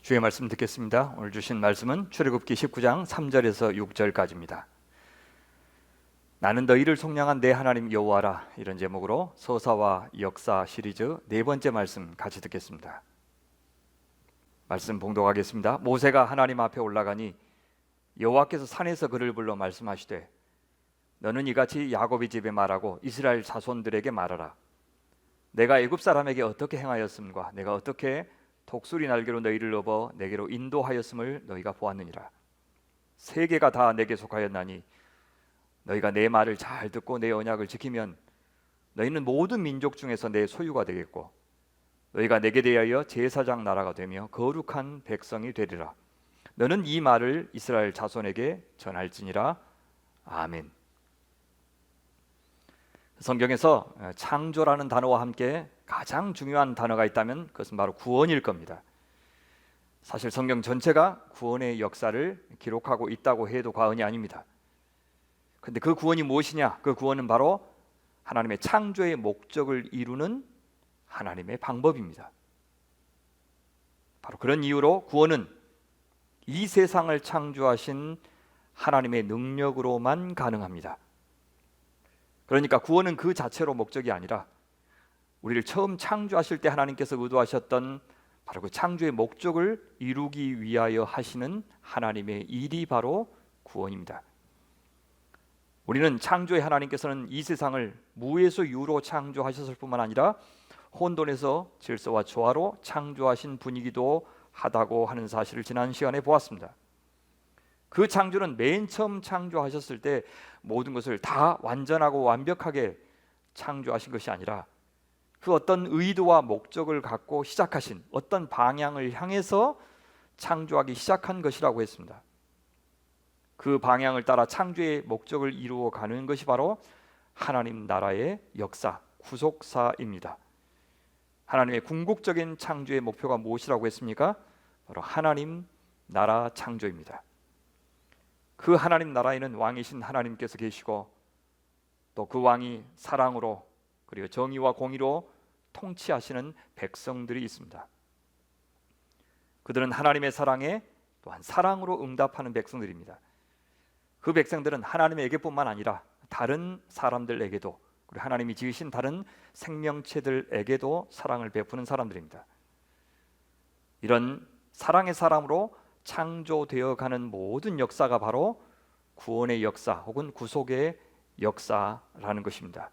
주의 말씀 듣겠습니다. 오늘 주신 말씀은 출애굽기 19장 3절에서 6절까지입니다. 나는 너희를 속량한 내 하나님 여호와라, 이런 제목으로 서사와 역사 시리즈 네 번째 말씀 같이 듣겠습니다. 말씀 봉독하겠습니다. 모세가 하나님 앞에 올라가니 여호와께서 산에서 그를 불러 말씀하시되 너는 이같이 야곱의 집에 말하고 이스라엘 자손들에게 말하라. 내가 애굽 사람에게 어떻게 행하였음과 내가 어떻게 독수리 날개로 너희를 업어 내게로 인도하였음을 너희가 보았느니라. 세계가 다 내게 속하였나니 너희가 내 말을 잘 듣고 내 언약을 지키면 너희는 모든 민족 중에서 내 소유가 되겠고 너희가 내게 대하여 제사장 나라가 되며 거룩한 백성이 되리라. 너는 이 말을 이스라엘 자손에게 전할지니라. 아멘. 성경에서 창조라는 단어와 함께 가장 중요한 단어가 있다면 그것은 바로 구원일 겁니다. 사실 성경 전체가 구원의 역사를 기록하고 있다고 해도 과언이 아닙니다. 그런데 그 구원이 무엇이냐? 그 구원은 바로 하나님의 창조의 목적을 이루는 하나님의 방법입니다. 바로 그런 이유로 구원은 이 세상을 창조하신 하나님의 능력으로만 가능합니다. 그러니까 구원은 그 자체로 목적이 아니라 우리를 처음 창조하실 때 하나님께서 의도하셨던 바로 그 창조의 목적을 이루기 위하여 하시는 하나님의 일이 바로 구원입니다. 우리는 창조의 하나님께서는 이 세상을 무에서 유로 창조하셨을 뿐만 아니라 혼돈에서 질서와 조화로 창조하신 분이기도 하다고 하는 사실을 지난 시간에 보았습니다. 그 창조는 맨 처음 창조하셨을 때 모든 것을 다 완전하고 완벽하게 창조하신 것이 아니라 그 어떤 의도와 목적을 갖고 시작하신 어떤 방향을 향해서 창조하기 시작한 것이라고 했습니다. 그 방향을 따라 창조의 목적을 이루어 가는 것이 바로 하나님 나라의 역사, 구속사입니다. 하나님의 궁극적인 창조의 목표가 무엇이라고 했습니까? 바로 하나님 나라 창조입니다. 그 하나님 나라에는 왕이신 하나님께서 계시고 또 그 왕이 사랑으로 그리고 정의와 공의로 통치하시는 백성들이 있습니다. 그들은 하나님의 사랑에 또한 사랑으로 응답하는 백성들입니다. 그 백성들은 하나님에게뿐만 아니라 다른 사람들에게도 그리고 하나님이 지으신 다른 생명체들에게도 사랑을 베푸는 사람들입니다. 이런 사랑의 사람으로 창조되어 가는 모든 역사가 바로 구원의 역사 혹은 구속의 역사라는 것입니다.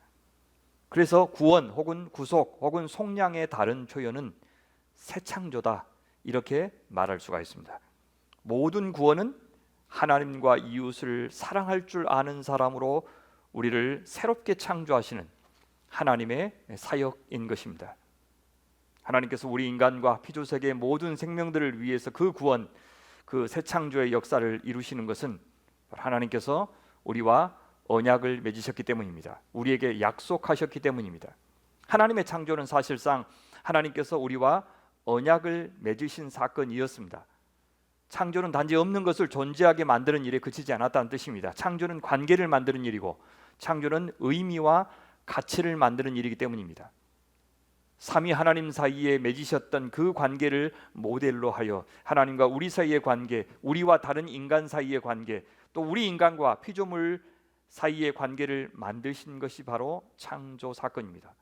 그래서 구원 혹은 구속 혹은 속량의 다른 표현은 새 창조다, 이렇게 말할 수가 있습니다. 모든 구원은 하나님과 이웃을 사랑할 줄 아는 사람으로 우리를 새롭게 창조하시는 하나님의 사역인 것입니다. 하나님께서 우리 인간과 피조세계의 모든 생명들을 위해서 그 구원, 그 새 창조의 역사를 이루시는 것은 하나님께서 우리와 언약을 맺으셨기 때문입니다. 우리에게 약속하셨기 때문입니다. 하나님의 창조는 사실상 하나님께서 우리와 언약을 맺으신 사건이었습니다. 창조는 단지 없는 것을 존재하게 만드는 일에 그치지 않았다는 뜻입니다. 창조는 관계를 만드는 일이고 창조는 의미와 가치를 만드는 일이기 때문입니다. 삼위 하나님 사이에 맺으셨던 그 관계를 모델로 하여 하나님과 우리 사이의 관계, 우리와 다른 인간 사이의 관계, 또 우리 인간과 피조물 사이의 관계를 만드신 것이 바로 창조 사건입니다.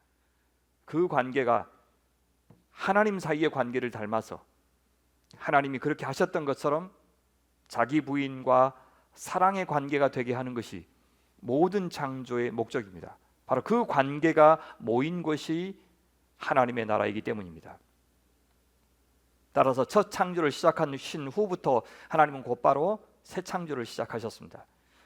그 관계가 하나님 사이의 관계를 닮아서 하나님이 그렇게 하셨던 것처럼 자기 부인과 사랑의 관계가 되게 하는 것이 모든 창조의 목적입니다. 바로 그 관계가 모인 것이 하나님의 나라이기 때문입니다. 따라서 첫 창조를 시작하신 후부터 하나님은 곧바로 새 창조를 시작하셨습니다.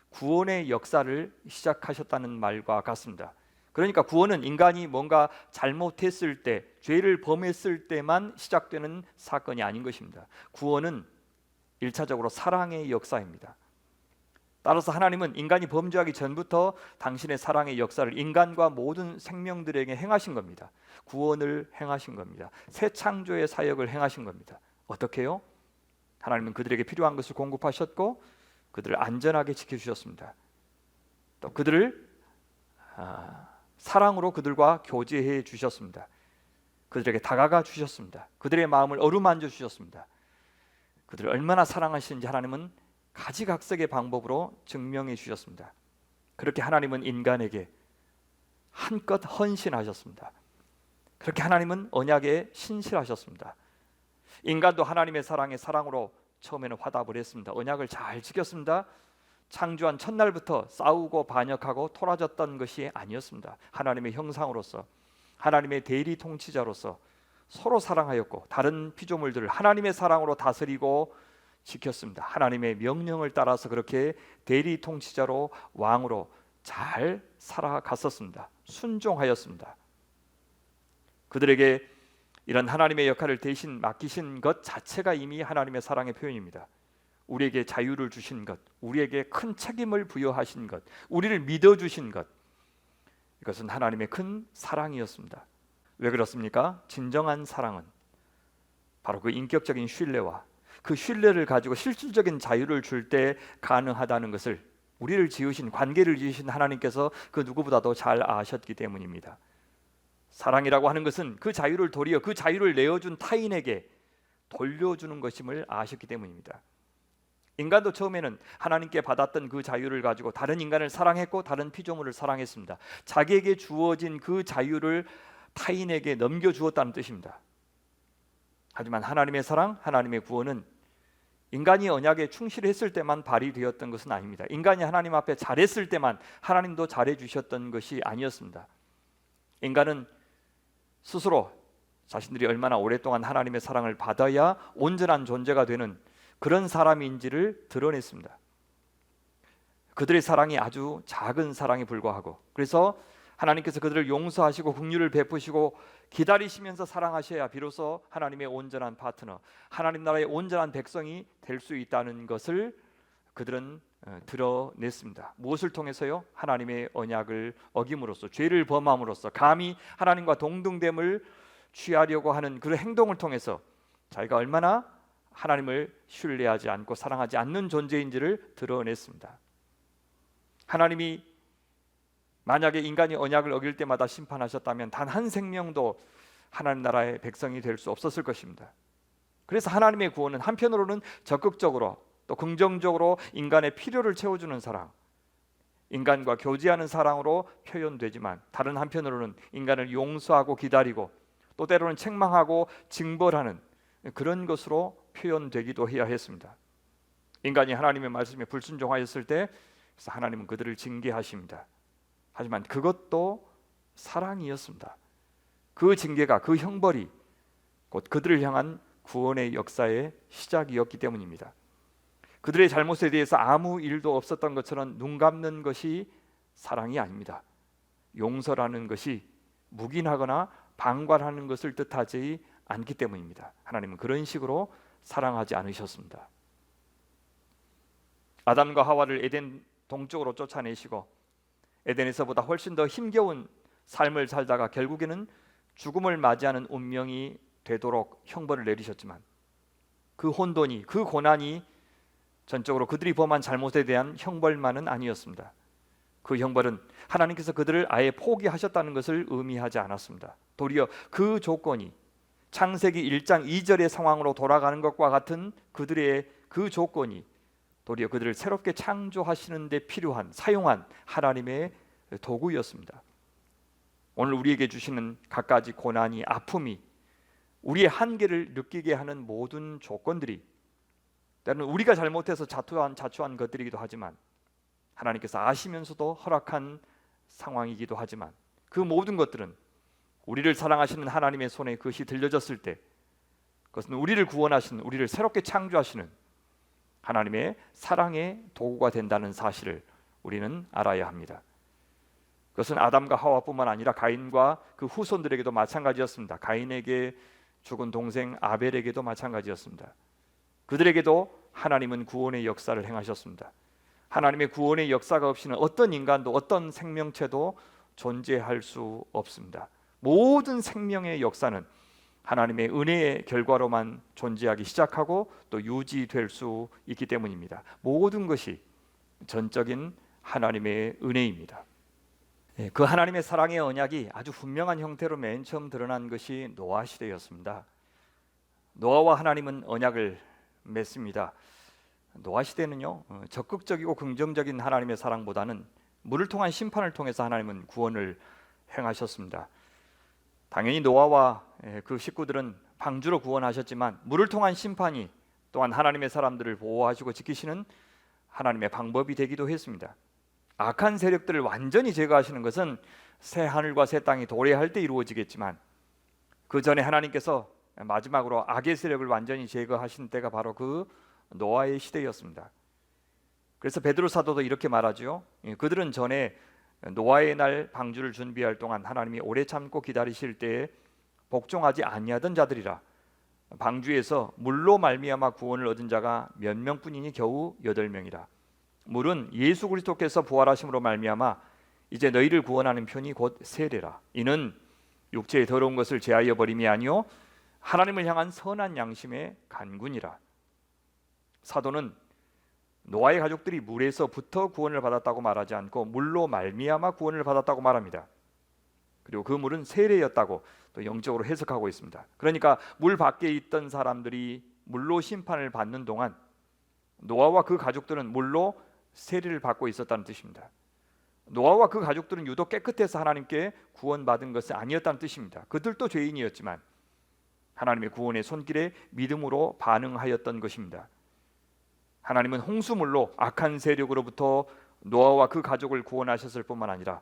구원의 역사를 시작하셨다는 말과 같습니다. 그러니까 구원은 인간이 뭔가 잘못했을 때, 죄를 범했을 때만 시작되는 사건이 아닌 것입니다. 구원은 1차적으로 사랑의 역사입니다. 따라서 하나님은 인간이 범죄하기 전부터 당신의 사랑의 역사를 인간과 모든 생명들에게 행하신 겁니다. 구원을 행하신 겁니다. 새 창조의 사역을 행하신 겁니다. 어떻게요? 하나님은 그들에게 필요한 것을 공급하셨고 그들을 안전하게 지켜주셨습니다. 또 그들을 사랑으로 그들과 교제해 주셨습니다. 그들에게 다가가 주셨습니다. 그들의 마음을 어루만져 주셨습니다. 그들을 얼마나 사랑하시는지 하나님은 가지각색의 방법으로 증명해 주셨습니다. 그렇게 하나님은 인간에게 한껏 헌신하셨습니다. 그렇게 하나님은 언약에 신실하셨습니다. 인간도 하나님의 사랑에 사랑으로 처음에는 화답을 했습니다. 언약을 잘 지켰습니다. 창조한 첫날부터 싸우고 반역하고 토라졌던 것이 아니었습니다. 하나님의 형상으로서, 하나님의 대리 통치자로서 서로 사랑하였고 다른 피조물들을 하나님의 사랑으로 다스리고 지켰습니다. 하나님의 명령을 따라서 그렇게 대리 통치자로 왕으로 잘 살아갔었습니다. 순종하였습니다. 그들에게 이런 하나님의 역할을 대신 맡기신 것 자체가 이미 하나님의 사랑의 표현입니다. 우리에게 자유를 주신 것, 우리에게 큰 책임을 부여하신 것, 우리를 믿어주신 것, 이것은 하나님의 큰 사랑이었습니다. 왜 그렇습니까? 진정한 사랑은 바로 그 인격적인 신뢰와 그 신뢰를 가지고 실질적인 자유를 줄 때 가능하다는 것을 우리를 지으신, 관계를 지으신 하나님께서 그 누구보다도 잘 아셨기 때문입니다. 사랑이라고 하는 것은 그 자유를 도리어 그 자유를 내어준 타인에게 돌려주는 것임을 아셨기 때문입니다. 인간도 처음에는 하나님께 받았던 그 자유를 가지고 다른 인간을 사랑했고 다른 피조물을 사랑했습니다. 자기에게 주어진 그 자유를 타인에게 넘겨주었다는 뜻입니다. 하지만 하나님의 사랑, 하나님의 구원은 인간이 언약에 충실했을 때만 발휘되었던 것은 아닙니다. 인간이 하나님 앞에 잘했을 때만 하나님도 잘해주셨던 것이 아니었습니다. 인간은 스스로 자신들이 얼마나 오랫동안 하나님의 사랑을 받아야 온전한 존재가 되는 그런 사람인지를 드러냈습니다. 그들의 사랑이 아주 작은 사랑에 불과하고, 그래서 하나님께서 그들을 용서하시고 긍휼을 베푸시고 기다리시면서 사랑하셔야 비로소 하나님의 온전한 파트너, 하나님 나라의 온전한 백성이 될 수 있다는 것을 그들은 드러냈습니다. 무엇을 통해서요? 하나님의 언약을 어김으로써, 죄를 범함으로써, 감히 하나님과 동등됨을 취하려고 하는 그 행동을 통해서 자기가 얼마나 하나님을 신뢰하지 않고 사랑하지 않는 존재인지를 드러냈습니다. 하나님이 만약에 인간이 언약을 어길 때마다 심판하셨다면 단 한 생명도 하나님 나라의 백성이 될 수 없었을 것입니다. 그래서 하나님의 구원은 한편으로는 적극적으로 또 긍정적으로 인간의 필요를 채워주는 사랑, 인간과 교제하는 사랑으로 표현되지만 다른 한편으로는 인간을 용서하고 기다리고 또 때로는 책망하고 징벌하는 그런 것으로 표현되기도 해야 했습니다. 인간이 하나님의 말씀에 불순종하였을 때 하나님은 그들을 징계하십니다. 하지만 그것도 사랑이었습니다. 그 징계가, 그 형벌이 곧 그들을 향한 구원의 역사의 시작이었기 때문입니다. 그들의 잘못에 대해서 아무 일도 없었던 것처럼 눈 감는 것이 사랑이 아닙니다. 용서라는 것이 묵인하거나 방관하는 것을 뜻하지 않기 때문입니다. 하나님은 그런 식으로 사랑하지 않으셨습니다. 아담과 하와를 에덴 동쪽으로 쫓아내시고 에덴에서보다 훨씬 더 힘겨운 삶을 살다가 결국에는 죽음을 맞이하는 운명이 되도록 형벌을 내리셨지만 그 혼돈이, 그 고난이 전적으로 그들이 범한 잘못에 대한 형벌만은 아니었습니다. 그 형벌은 하나님께서 그들을 아예 포기하셨다는 것을 의미하지 않았습니다. 도리어 그 조건이 창세기 1장 2절의 상황으로 돌아가는 것과 같은 그들의 그 조건이 도리어 그들을 새롭게 창조하시는 데 필요한, 사용한 하나님의 도구였습니다. 오늘 우리에게 주시는 갖가지 고난이, 아픔이 우리의 한계를 느끼게 하는 모든 조건들이 때로는 우리가 잘못해서 자초한 것들이기도 하지만 하나님께서 아시면서도 허락한 상황이기도 하지만 그 모든 것들은 우리를 사랑하시는 하나님의 손에 그것이 들려졌을 때 그것은 우리를 구원하시는, 우리를 새롭게 창조하시는 하나님의 사랑의 도구가 된다는 사실을 우리는 알아야 합니다. 그것은 아담과 하와뿐만 아니라 가인과 그 후손들에게도 마찬가지였습니다. 가인에게 죽은 동생 아벨에게도 마찬가지였습니다. 그들에게도 하나님은 구원의 역사를 행하셨습니다. 하나님의 구원의 역사가 없이는 어떤 인간도 어떤 생명체도 존재할 수 없습니다. 모든 생명의 역사는 하나님의 은혜의 결과로만 존재하기 시작하고 또 유지될 수 있기 때문입니다. 모든 것이 전적인 하나님의 은혜입니다. 그 하나님의 사랑의 언약이 아주 분명한 형태로 맨 처음 드러난 것이 노아 시대였습니다. 노아와 하나님은 언약을 맺습니다. 노아 시대는요, 적극적이고 긍정적인 하나님의 사랑보다는 물을 통한 심판을 통해서 하나님은 구원을 행하셨습니다. 당연히 노아와 그 식구들은 방주로 구원하셨지만 물을 통한 심판이 또한 하나님의 사람들을 보호하시고 지키시는 하나님의 방법이 되기도 했습니다. 악한 세력들을 완전히 제거하시는 것은 새 하늘과 새 땅이 도래할 때 이루어지겠지만 그 전에 하나님께서 마지막으로 악의 세력을 완전히 제거하신 때가 바로 그 노아의 시대였습니다. 그래서 베드로 사도도 이렇게 말하죠. 그들은 전에 노아의 날 방주를 준비할 동안 하나님이 오래 참고 기다리실 때에 복종하지 아니하던 자들이라. 방주에서 물로 말미암아 구원을 얻은 자가 몇 명뿐이니 겨우 8명이라. 물은 예수 그리스도께서 부활하심으로 말미암아 이제 너희를 구원하는 편이 곧 세례라. 이는 육체의 더러운 것을 제하여 버림이 아니요 하나님을 향한 선한 양심의 간군이라. 사도는 노아의 가족들이 물에서부터 구원을 받았다고 말하지 않고 물로 말미암아 구원을 받았다고 말합니다. 그리고 그 물은 세례였다고 또 영적으로 해석하고 있습니다. 그러니까 물 밖에 있던 사람들이 물로 심판을 받는 동안 노아와 그 가족들은 물로 세례를 받고 있었다는 뜻입니다. 노아와 그 가족들은 유독 깨끗해서 하나님께 구원받은 것이 아니었다는 뜻입니다. 그들도 죄인이었지만 하나님의 구원의 손길에 믿음으로 반응하였던 것입니다. 하나님은 홍수물로 악한 세력으로부터 노아와 그 가족을 구원하셨을 뿐만 아니라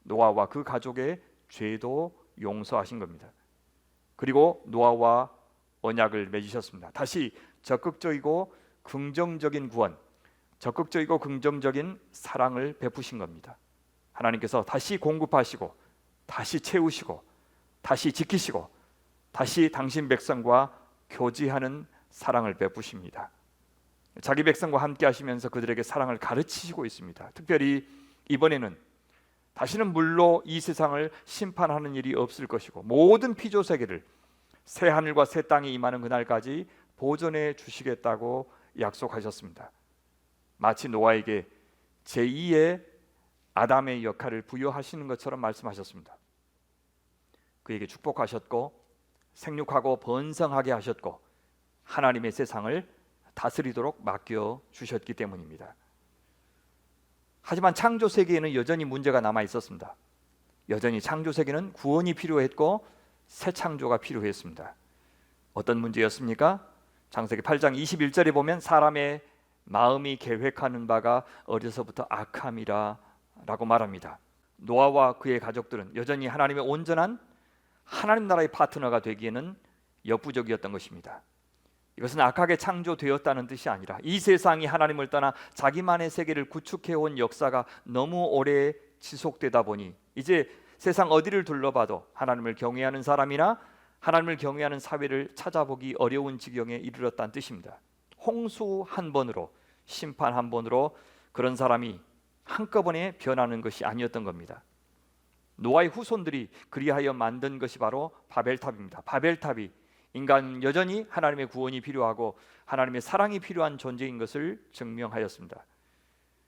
노아와 그 가족의 죄도 용서하신 겁니다. 그리고 노아와 언약을 맺으셨습니다. 다시 적극적이고 긍정적인 구원, 적극적이고 긍정적인 사랑을 베푸신 겁니다. 하나님께서 다시 공급하시고 다시 채우시고 다시 지키시고 다시 당신 백성과 교제하는 사랑을 베푸십니다. 자기 백성과 함께 하시면서 그들에게 사랑을 가르치시고 있습니다. 특별히 이번에는 다시는 물로 이 세상을 심판하는 일이 없을 것이고 모든 피조 세계를 새 하늘과 새 땅이 임하는 그날까지 보존해 주시겠다고 약속하셨습니다. 마치 노아에게 제2의 아담의 역할을 부여하시는 것처럼 말씀하셨습니다. 그에게 축복하셨고 생육하고 번성하게 하셨고 하나님의 세상을 다스리도록 맡겨 주셨기 때문입니다. 하지만 창조 세계에는 여전히 문제가 남아 있었습니다. 여전히 창조 세계는 구원이 필요했고 새 창조가 필요했습니다. 어떤 문제였습니까? 창세기 8장 21절에 보면 사람의 마음이 계획하는 바가 어려서부터 악함이라 라고 말합니다. 노아와 그의 가족들은 여전히 하나님의 온전한 하나님 나라의 파트너가 되기에는 역부족이었던 것입니다. 이것은 악하게 창조되었다는 뜻이 아니라 이 세상이 하나님을 떠나 자기만의 세계를 구축해온 역사가 너무 오래 지속되다 보니 이제 세상 어디를 둘러봐도 하나님을 경외하는 사람이나 하나님을 경외하는 사회를 찾아보기 어려운 지경에 이르렀다는 뜻입니다. 홍수 한 번으로 심판 한 번으로 그런 사람이 한꺼번에 변하는 것이 아니었던 겁니다. 노아의 후손들이 그리하여 만든 것이 바로 바벨탑입니다. 바벨탑이 인간 여전히 하나님의 구원이 필요하고 하나님의 사랑이 필요한 존재인 것을 증명하였습니다.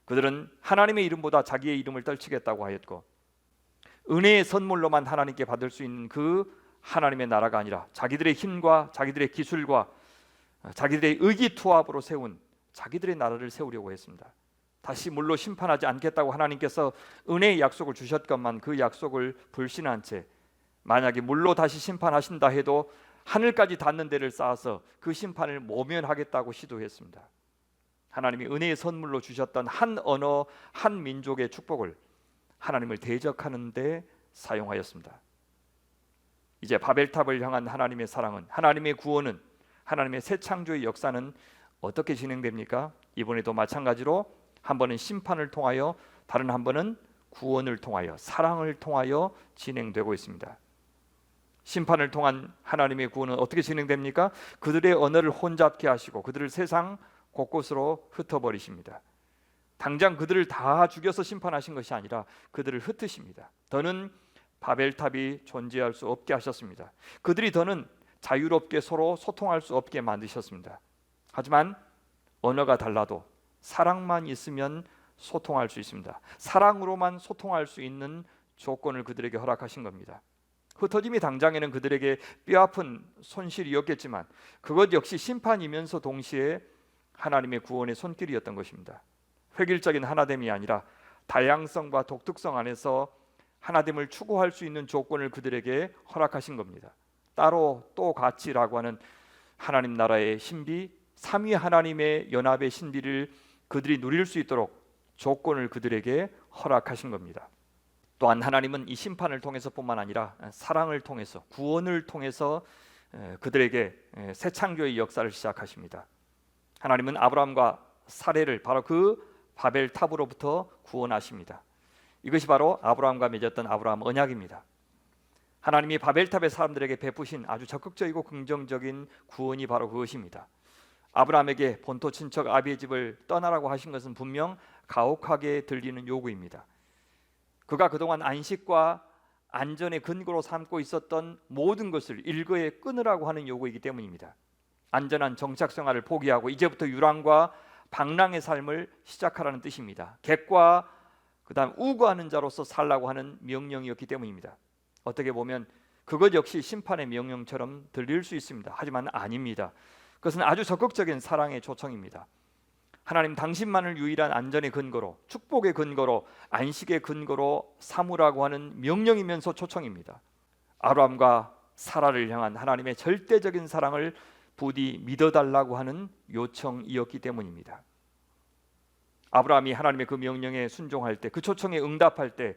그들은 하나님의 이름보다 자기의 이름을 떨치겠다고 하였고 은혜의 선물로만 하나님께 받을 수 있는 그 하나님의 나라가 아니라 자기들의 힘과 자기들의 기술과 자기들의 의기투합으로 세운 자기들의 나라를 세우려고 했습니다. 다시 물로 심판하지 않겠다고 하나님께서 은혜의 약속을 주셨건만 그 약속을 불신한 채 만약에 물로 다시 심판하신다 해도 하늘까지 닿는 데를 쌓아서 그 심판을 모면하겠다고 시도했습니다. 하나님이 은혜의 선물로 주셨던 한 언어, 한 민족의 축복을 하나님을 대적하는 데 사용하였습니다. 이제 바벨탑을 향한 하나님의 사랑은, 하나님의 구원은, 하나님의 새 창조의 역사는 어떻게 진행됩니까? 이번에도 마찬가지로 한 번은 심판을 통하여, 다른 한 번은 구원을 통하여, 사랑을 통하여 진행되고 있습니다. 심판을 통한 하나님의 구원은 어떻게 진행됩니까? 그들의 언어를 혼잡케 하시고 그들을 세상 곳곳으로 흩어버리십니다. 당장 그들을 다 죽여서 심판하신 것이 아니라 그들을 흩으십니다. 더는 바벨탑이 존재할 수 없게 하셨습니다. 그들이 더는 자유롭게 서로 소통할 수 없게 만드셨습니다. 하지만 언어가 달라도 사랑만 있으면 소통할 수 있습니다. 사랑으로만 소통할 수 있는 조건을 그들에게 허락하신 겁니다. 흩어짐이 당장에는 그들에게 뼈아픈 손실이었겠지만 그것 역시 심판이면서 동시에 하나님의 구원의 손길이었던 것입니다. 획일적인 하나됨이 아니라 다양성과 독특성 안에서 하나됨을 추구할 수 있는 조건을 그들에게 허락하신 겁니다. 따로 또 같이라고 하는 하나님 나라의 신비, 삼위 하나님의 연합의 신비를 그들이 누릴 수 있도록 조건을 그들에게 허락하신 겁니다. 또한 하나님은 이 심판을 통해서뿐만 아니라 사랑을 통해서, 구원을 통해서 그들에게 새 창조의 역사를 시작하십니다. 하나님은 아브라함과 사레를 바로 그 바벨탑으로부터 구원하십니다. 이것이 바로 아브라함과 맺었던 아브라함 언약입니다. 하나님이 바벨탑의 사람들에게 베푸신 아주 적극적이고 긍정적인 구원이 바로 그것입니다. 아브라함에게 본토 친척 아비의 집을 떠나라고 하신 것은 분명 가혹하게 들리는 요구입니다. 그가 그동안 안식과 안전의 근거로 삼고 있었던 모든 것을 일거에 끊으라고 하는 요구이기 때문입니다. 안전한 정착 생활을 포기하고 이제부터 유랑과 방랑의 삶을 시작하라는 뜻입니다. 객과 그다음 우거하는 자로서 살라고 하는 명령이었기 때문입니다. 어떻게 보면 그것 역시 심판의 명령처럼 들릴 수 있습니다. 하지만 아닙니다. 그것은 아주 적극적인 사랑의 초청입니다. 하나님 당신만을 유일한 안전의 근거로, 축복의 근거로, 안식의 근거로 삼으라고 하는 명령이면서 초청입니다. 아브라함과 사라를 향한 하나님의 절대적인 사랑을 부디 믿어달라고 하는 요청이었기 때문입니다. 아브라함이 하나님의 그 명령에 순종할 때, 그 초청에 응답할 때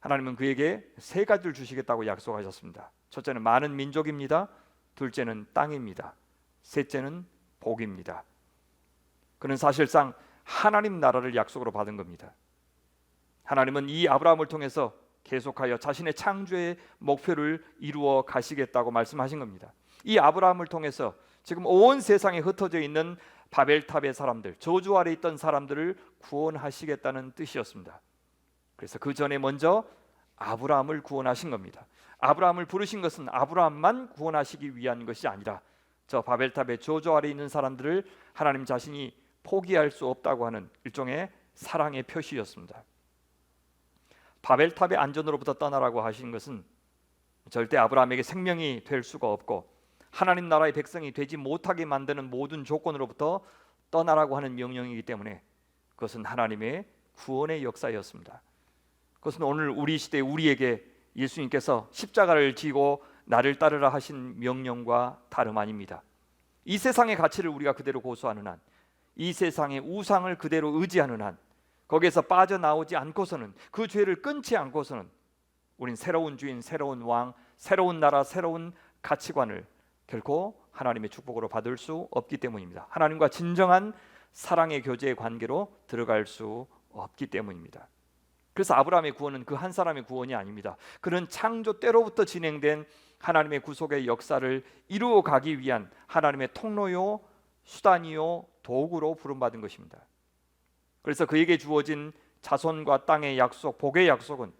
하나님은 그에게 세 가지를 주시겠다고 약속하셨습니다. 첫째는 많은 민족입니다. 둘째는 땅입니다. 셋째는 복입니다. 그는 사실상 하나님 나라를 약속으로 받은 겁니다. 하나님은 이 아브라함을 통해서 계속하여 자신의 창조의 목표를 이루어 가시겠다고 말씀하신 겁니다. 이 아브라함을 통해서 지금 온 세상에 흩어져 있는 바벨탑의 사람들, 저주 아래 있던 사람들을 구원하시겠다는 뜻이었습니다. 그래서 그 전에 먼저 아브라함을 구원하신 겁니다. 아브라함을 부르신 것은 아브라함만 구원하시기 위한 것이 아니라 저 바벨탑의 저주 아래 있는 사람들을 하나님 자신이 포기할 수 없다고 하는 일종의 사랑의 표시였습니다. 바벨탑의 안전으로부터 떠나라고 하신 것은 절대 아브라함에게 생명이 될 수가 없고 하나님 나라의 백성이 되지 못하게 만드는 모든 조건으로부터 떠나라고 하는 명령이기 때문에 그것은 하나님의 구원의 역사였습니다. 그것은 오늘 우리 시대 우리에게 예수님께서 십자가를 지고 나를 따르라 하신 명령과 다름 아닙니다. 이 세상의 가치를 우리가 그대로 고수하는 한, 이 세상의 우상을 그대로 의지하는 한, 거기에서 빠져나오지 않고서는, 그 죄를 끊지 않고서는 우린 새로운 주인, 새로운 왕, 새로운 나라, 새로운 가치관을 결코 하나님의 축복으로 받을 수 없기 때문입니다. 하나님과 진정한 사랑의 교제의 관계로 들어갈 수 없기 때문입니다. 그래서 아브라함의 구원은 그 한 사람의 구원이 아닙니다. 그는 창조 때로부터 진행된 하나님의 구속의 역사를 이루어 가기 위한 하나님의 통로요, 수단이요, 도구로 부름받은 것입니다. 그래서 그에게 주어진 자손과 땅의 약속, 복의 약속은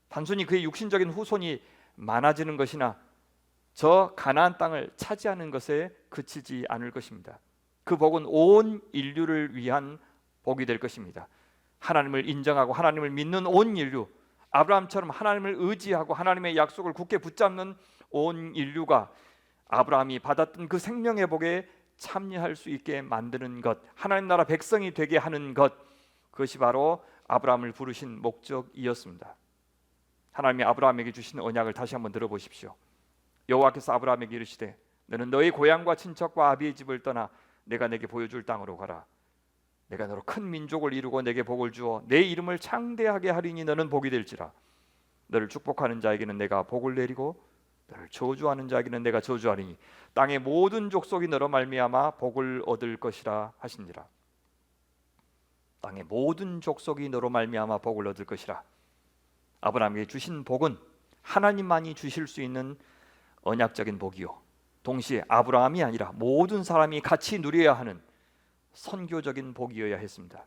단순히 그의 육신적인 후손이 많아지는 것이나 저 가나안 땅을 차지하는 것에 그치지 않을 것입니다. 그 복은 온 인류를 위한 복이 될 것입니다. 하나님을 인정하고 하나님을 믿는 온 인류, 아브라함처럼 하나님을 의지하고 하나님의 약속을 굳게 붙잡는 온 인류가 아브라함이 받았던 그 생명의 복에 참여할 수 있게 만드는 것, 하나님 나라 백성이 되게 하는 것, 그것이 바로 아브라함을 부르신 목적이었습니다. 하나님이 아브라함에게 주신 언약을 다시 한번 들어보십시오. 여호와께서 아브라함에게 이르시되 너는 너의 고향과 친척과 아비의 집을 떠나 내가 내게 보여줄 땅으로 가라. 내가 너로 큰 민족을 이루고 내게 복을 주어 내 이름을 창대하게 하리니 너는 복이 될지라. 너를 축복하는 자에게는 내가 복을 내리고 너를 저주하는 자에게는 내가 저주하리니 땅의 모든 족속이 너로 말미암아 복을 얻을 것이라 하시니라. 땅의 모든 족속이 너로 말미암아 복을 얻을 것이라. 아브라함에게 주신 복은 하나님만이 주실 수 있는 언약적인 복이요, 동시에 아브라함이 아니라 모든 사람이 같이 누려야 하는 선교적인 복이어야 했습니다.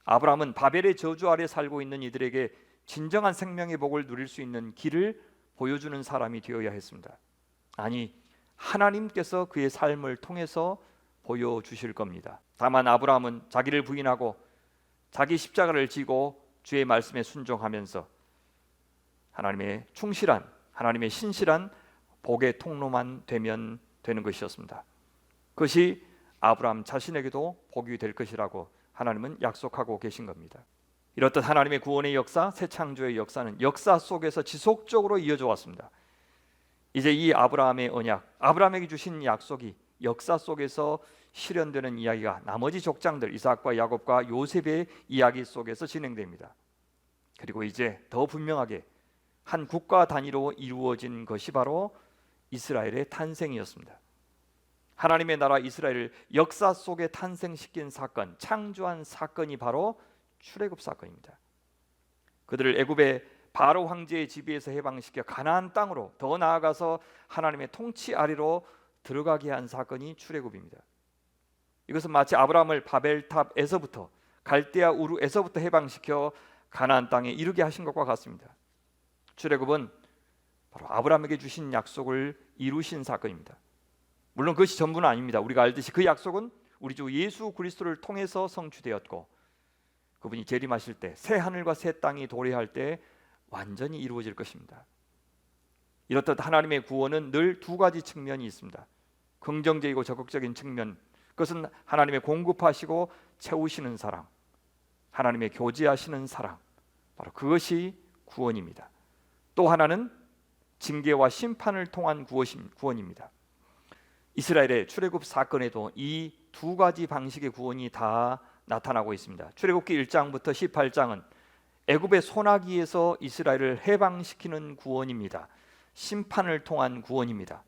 아브라함은 바벨의 저주 아래 살고 있는 이들에게 진정한 생명의 복을 누릴 수 있는 길을 보여주는 사람이 되어야 했습니다. 아니, 하나님께서 그의 삶을 통해서 보여주실 겁니다. 다만 아브라함은 자기를 부인하고 자기 십자가를 지고 주의 말씀에 순종하면서 하나님의 충실한 하나님의 신실한 복의 통로만 되면 되는 것이었습니다. 그것이 아브라함 자신에게도 복이 될 것이라고 하나님은 약속하고 계신 겁니다. 이렇듯 하나님의 구원의 역사, 새 창조의 역사는 역사 속에서 지속적으로 이어져 왔습니다. 이제 이 아브라함의 언약, 아브라함에게 주신 약속이 역사 속에서 실현되는 이야기가 나머지 족장들 이삭과 야곱과 요셉의 이야기 속에서 진행됩니다. 그리고 이제 더 분명하게 한 국가 단위로 이루어진 것이 바로 이스라엘의 탄생이었습니다. 하나님의 나라 이스라엘을 역사 속에 탄생시킨 사건, 창조한 사건이 바로 출애굽 사건입니다. 그들을 애굽의 바로 황제의 지배에서 해방시켜 가나안 땅으로, 더 나아가서 하나님의 통치 아래로 들어가게 한 사건이 출애굽입니다. 이것은 마치 아브라함을 바벨탑에서부터, 갈대아 우르에서부터 해방시켜 가나안 땅에 이르게 하신 것과 같습니다. 출애굽은 바로 아브라함에게 주신 약속을 이루신 사건입니다. 물론 그것이 전부는 아닙니다. 우리가 알듯이 그 약속은 우리 주 예수 그리스도를 통해서 성취되었고, 그분이 재림하실 때 새 하늘과 새 땅이 도래할 때 완전히 이루어질 것입니다. 이렇듯 하나님의 구원은 늘 두 가지 측면이 있습니다. 긍정적이고 적극적인 측면, 그것은 하나님의 공급하시고 채우시는 사랑, 하나님의 교제하시는 사랑, 바로 그것이 구원입니다. 또 하나는 징계와 심판을 통한 구원입니다. 이스라엘의 출애굽 사건에도 이 두 가지 방식의 구원이 다 나타나고 있습니다. 출애굽기 1장부터 18장은 애굽의 소나기에서 이스라엘을 해방시키는 구원입니다. 심판을 통한 구원입니다.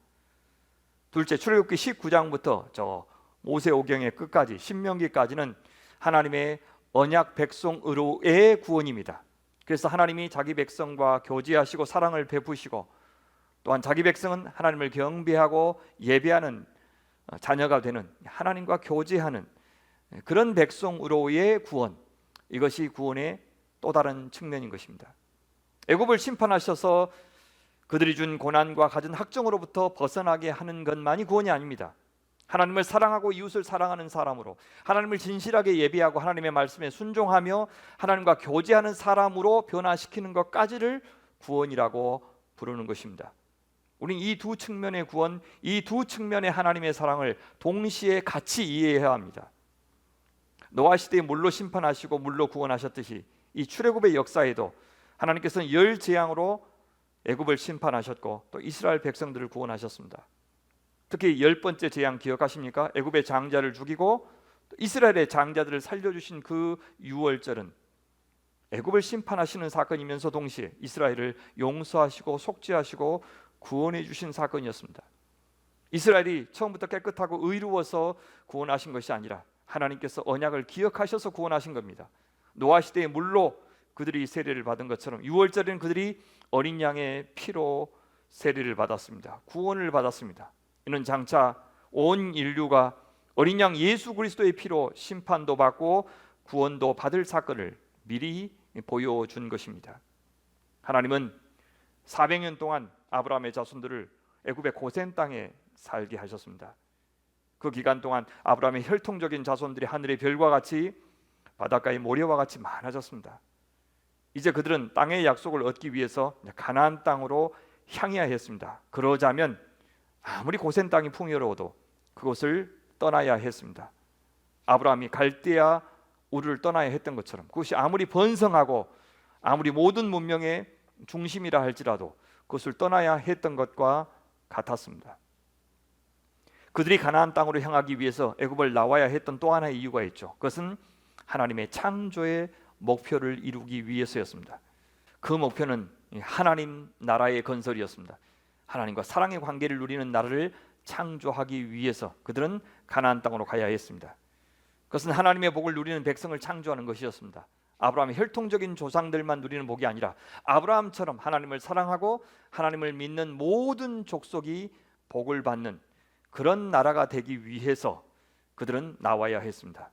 둘째, 출애굽기 19장부터 저 모세오경의 끝까지 신명기까지는 하나님의 언약 백성으로의 구원입니다. 그래서 하나님이 자기 백성과 교제하시고 사랑을 베푸시고, 또한 자기 백성은 하나님을 경배하고 예배하는 자녀가 되는, 하나님과 교제하는 그런 백성으로의 구원, 이것이 구원의 또 다른 측면인 것입니다. 애굽을 심판하셔서 그들이 준 고난과 갖은 학정으로부터 벗어나게 하는 것만이 구원이 아닙니다. 하나님을 사랑하고 이웃을 사랑하는 사람으로, 하나님을 진실하게 예배하고 하나님의 말씀에 순종하며 하나님과 교제하는 사람으로 변화시키는 것까지를 구원이라고 부르는 것입니다. 우리는 이 두 측면의 구원, 이 두 측면의 하나님의 사랑을 동시에 같이 이해해야 합니다. 노아 시대에 물로 심판하시고 물로 구원하셨듯이 이 출애굽의 역사에도 하나님께서는 열 재앙으로 애굽을 심판하셨고 또 이스라엘 백성들을 구원하셨습니다. 특히 10번째 재앙 기억하십니까? 애굽의 장자를 죽이고 이스라엘의 장자들을 살려주신 그 유월절은 애굽을 심판하시는 사건이면서 동시에 이스라엘을 용서하시고 속죄하시고 구원해 주신 사건이었습니다. 이스라엘이 처음부터 깨끗하고 의로워서 구원하신 것이 아니라 하나님께서 언약을 기억하셔서 구원하신 겁니다. 노아 시대의 물로 그들이 세례를 받은 것처럼 유월절에는 그들이 어린 양의 피로 세례를 받았습니다. 구원을 받았습니다. 이는 장차 온 인류가 어린 양 예수 그리스도의 피로 심판도 받고 구원도 받을 사건을 미리 보여준 것입니다. 하나님은 400년 동안 아브라함의 자손들을 애굽의 고센 땅에 살게 하셨습니다. 그 기간 동안 아브라함의 혈통적인 자손들이 하늘의 별과 같이 바닷가의 모래와 같이 많아졌습니다. 이제 그들은 땅의 약속을 얻기 위해서 가나안 땅으로 향해야 했습니다. 그러자면 아무리 고센 땅이 풍요로워도 그곳을 떠나야 했습니다. 아브라함이 갈대아 우르를 떠나야 했던 것처럼 그것이 아무리 번성하고 아무리 모든 문명의 중심이라 할지라도 그것을 떠나야 했던 것과 같았습니다. 그들이 가나안 땅으로 향하기 위해서 애굽을 나와야 했던 또 하나의 이유가 있죠. 그것은 하나님의 창조의 목표를 이루기 위해서였습니다. 그 목표는 하나님 나라의 건설이었습니다. 하나님과 사랑의 관계를 누리는 나라를 창조하기 위해서 그들은 가나안 땅으로 가야 했습니다. 그것은 하나님의 복을 누리는 백성을 창조하는 것이었습니다. 아브라함의 혈통적인 조상들만 누리는 복이 아니라 아브라함처럼 하나님을 사랑하고 하나님을 믿는 모든 족속이 복을 받는 그런 나라가 되기 위해서 그들은 나와야 했습니다.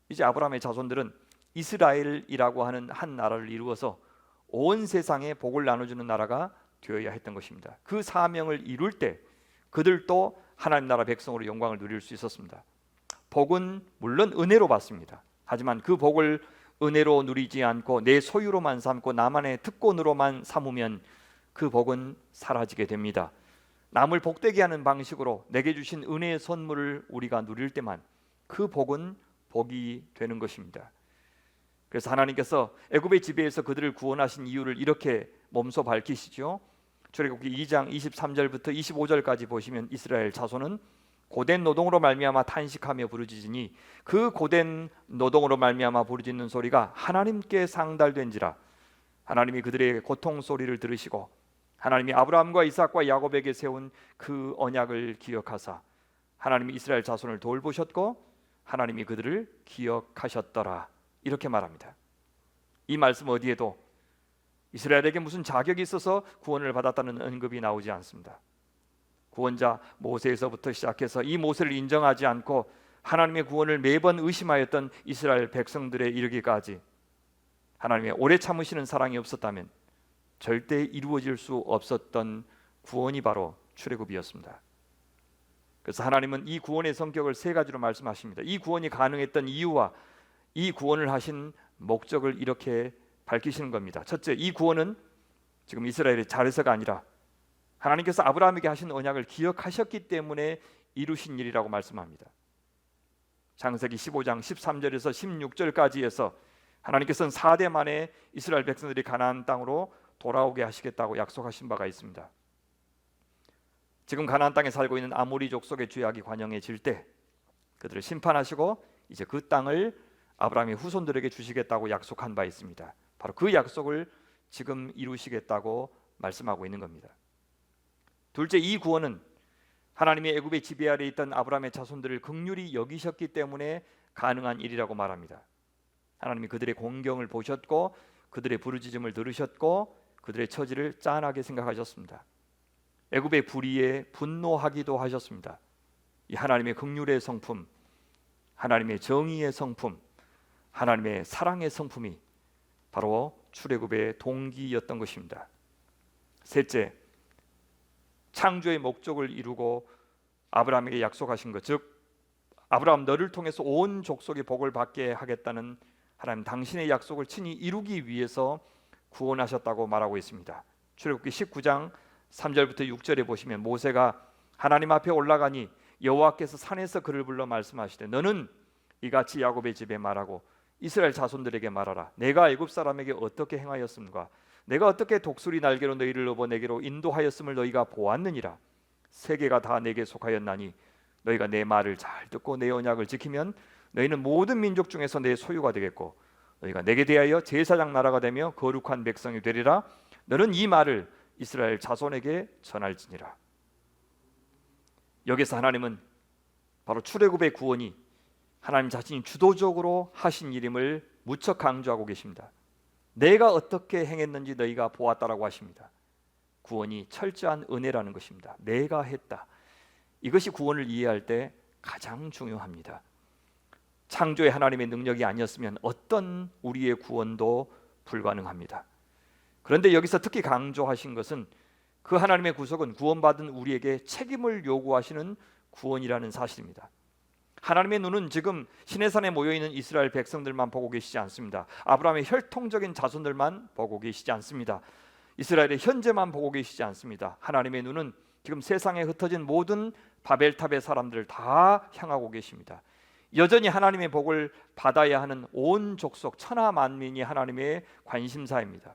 이제 아브라함의 자손들은 이스라엘이라고 하는 한 나라를 이루어서 온 세상에 복을 나눠주는 나라가 되어야 했던 것입니다. 그 사명을 이룰 때 그들도 하나님 나라 백성으로 영광을 누릴 수 있었습니다. 복은 물론 은혜로 받습니다. 하지만 그 복을 은혜로 누리지 않고 내 소유로만 삼고 나만의 특권으로만 삼으면 그 복은 사라지게 됩니다. 남을 복되게 하는 방식으로 내게 주신 은혜의 선물을 우리가 누릴 때만 그 복은 복이 되는 것입니다. 그래서 하나님께서 애굽의 지배에서 그들을 구원하신 이유를 이렇게 몸소 밝히시죠. 출애굽기 2장 23절부터 25절까지 보시면 이스라엘 자손은 고된 노동으로 말미암아 탄식하며 부르짖으니 그 고된 노동으로 말미암아 부르짖는 소리가 하나님께 상달된지라. 하나님이 그들의 고통 소리를 들으시고 하나님이 아브라함과 이삭과 야곱에게 세운 그 언약을 기억하사 하나님이 이스라엘 자손을 돌보셨고 하나님이 그들을 기억하셨더라. 이렇게 말합니다. 이 말씀 어디에도 이스라엘에게 무슨 자격이 있어서 구원을 받았다는 언급이 나오지 않습니다. 구원자 모세에서부터 시작해서 이 모세를 인정하지 않고 하나님의 구원을 매번 의심하였던 이스라엘 백성들에 이르기까지 하나님의 오래 참으시는 사랑이 없었다면 절대 이루어질 수 없었던 구원이 바로 출애굽이었습니다. 그래서 하나님은 이 구원의 성격을 세 가지로 말씀하십니다. 이 구원이 가능했던 이유와 이 구원을 하신 목적을 이렇게 밝히시는 겁니다. 첫째, 이 구원은 지금 이스라엘이 잘해서가 아니라 하나님께서 아브라함에게 하신 언약을 기억하셨기 때문에 이루신 일이라고 말씀합니다. 창세기 15장 13절에서 16절까지에서 하나님께서는 4대 만에 이스라엘 백성들이 가나안 땅으로 돌아오게 하시겠다고 약속하신 바가 있습니다. 지금 가나안 땅에 살고 있는 아모리 족속의 죄악이 관영해질 때 그들을 심판하시고 이제 그 땅을 아브라함의 후손들에게 주시겠다고 약속한 바 있습니다. 바로 그 약속을 지금 이루시겠다고 말씀하고 있는 겁니다. 둘째, 이 구원은 하나님이 애굽의 지배 아래 있던 아브라함의 자손들을 긍휼히 여기셨기 때문에 가능한 일이라고 말합니다. 하나님이 그들의 공경을 보셨고 그들의 부르짖음을 들으셨고 그들의 처지를 짠하게 생각하셨습니다. 애굽의 불의에 분노하기도 하셨습니다. 이 하나님의 긍휼의 성품, 하나님의 정의의 성품, 하나님의 사랑의 성품이 바로 출애굽의 동기였던 것입니다. 셋째, 창조의 목적을 이루고 아브라함에게 약속하신 것, 즉 아브라함 너를 통해서 온 족속의 복을 받게 하겠다는 하나님 당신의 약속을 친히 이루기 위해서 구원하셨다고 말하고 있습니다. 출애굽기 19장 3절부터 6절에 보시면 모세가 하나님 앞에 올라가니 여호와께서 산에서 그를 불러 말씀하시되 너는 이같이 야곱의 집에 말하고 이스라엘 자손들에게 말하라. 내가 애굽 사람에게 어떻게 행하였음과 내가 어떻게 독수리 날개로 너희를 업어 내게로 인도하였음을 너희가 보았느니라. 세계가 다 내게 속하였나니 너희가 내 말을 잘 듣고 내 언약을 지키면 너희는 모든 민족 중에서 내 소유가 되겠고 너희가 내게 대하여 제사장 나라가 되며 거룩한 백성이 되리라. 너는 이 말을 이스라엘 자손에게 전할지니라. 여기서 하나님은 바로 출애굽의 구원이 하나님 자신이 주도적으로 하신 일임을 무척 강조하고 계십니다. 내가 어떻게 행했는지 너희가 보았다라고 하십니다. 구원이 철저한 은혜라는 것입니다. 내가 했다. 이것이 구원을 이해할 때 가장 중요합니다. 창조의 하나님의 능력이 아니었으면 어떤 우리의 구원도 불가능합니다. 그런데 여기서 특히 강조하신 것은 그 하나님의 구속은 구원받은 우리에게 책임을 요구하시는 구원이라는 사실입니다. 하나님의 눈은 지금 시내산에 모여있는 이스라엘 백성들만 보고 계시지 않습니다. 아브라함의 혈통적인 자손들만 보고 계시지 않습니다. 이스라엘의 현재만 보고 계시지 않습니다. 하나님의 눈은 지금 세상에 흩어진 모든 바벨탑의 사람들을 다 향하고 계십니다. 여전히 하나님의 복을 받아야 하는 온 족속 천하 만민이 하나님의 관심사입니다.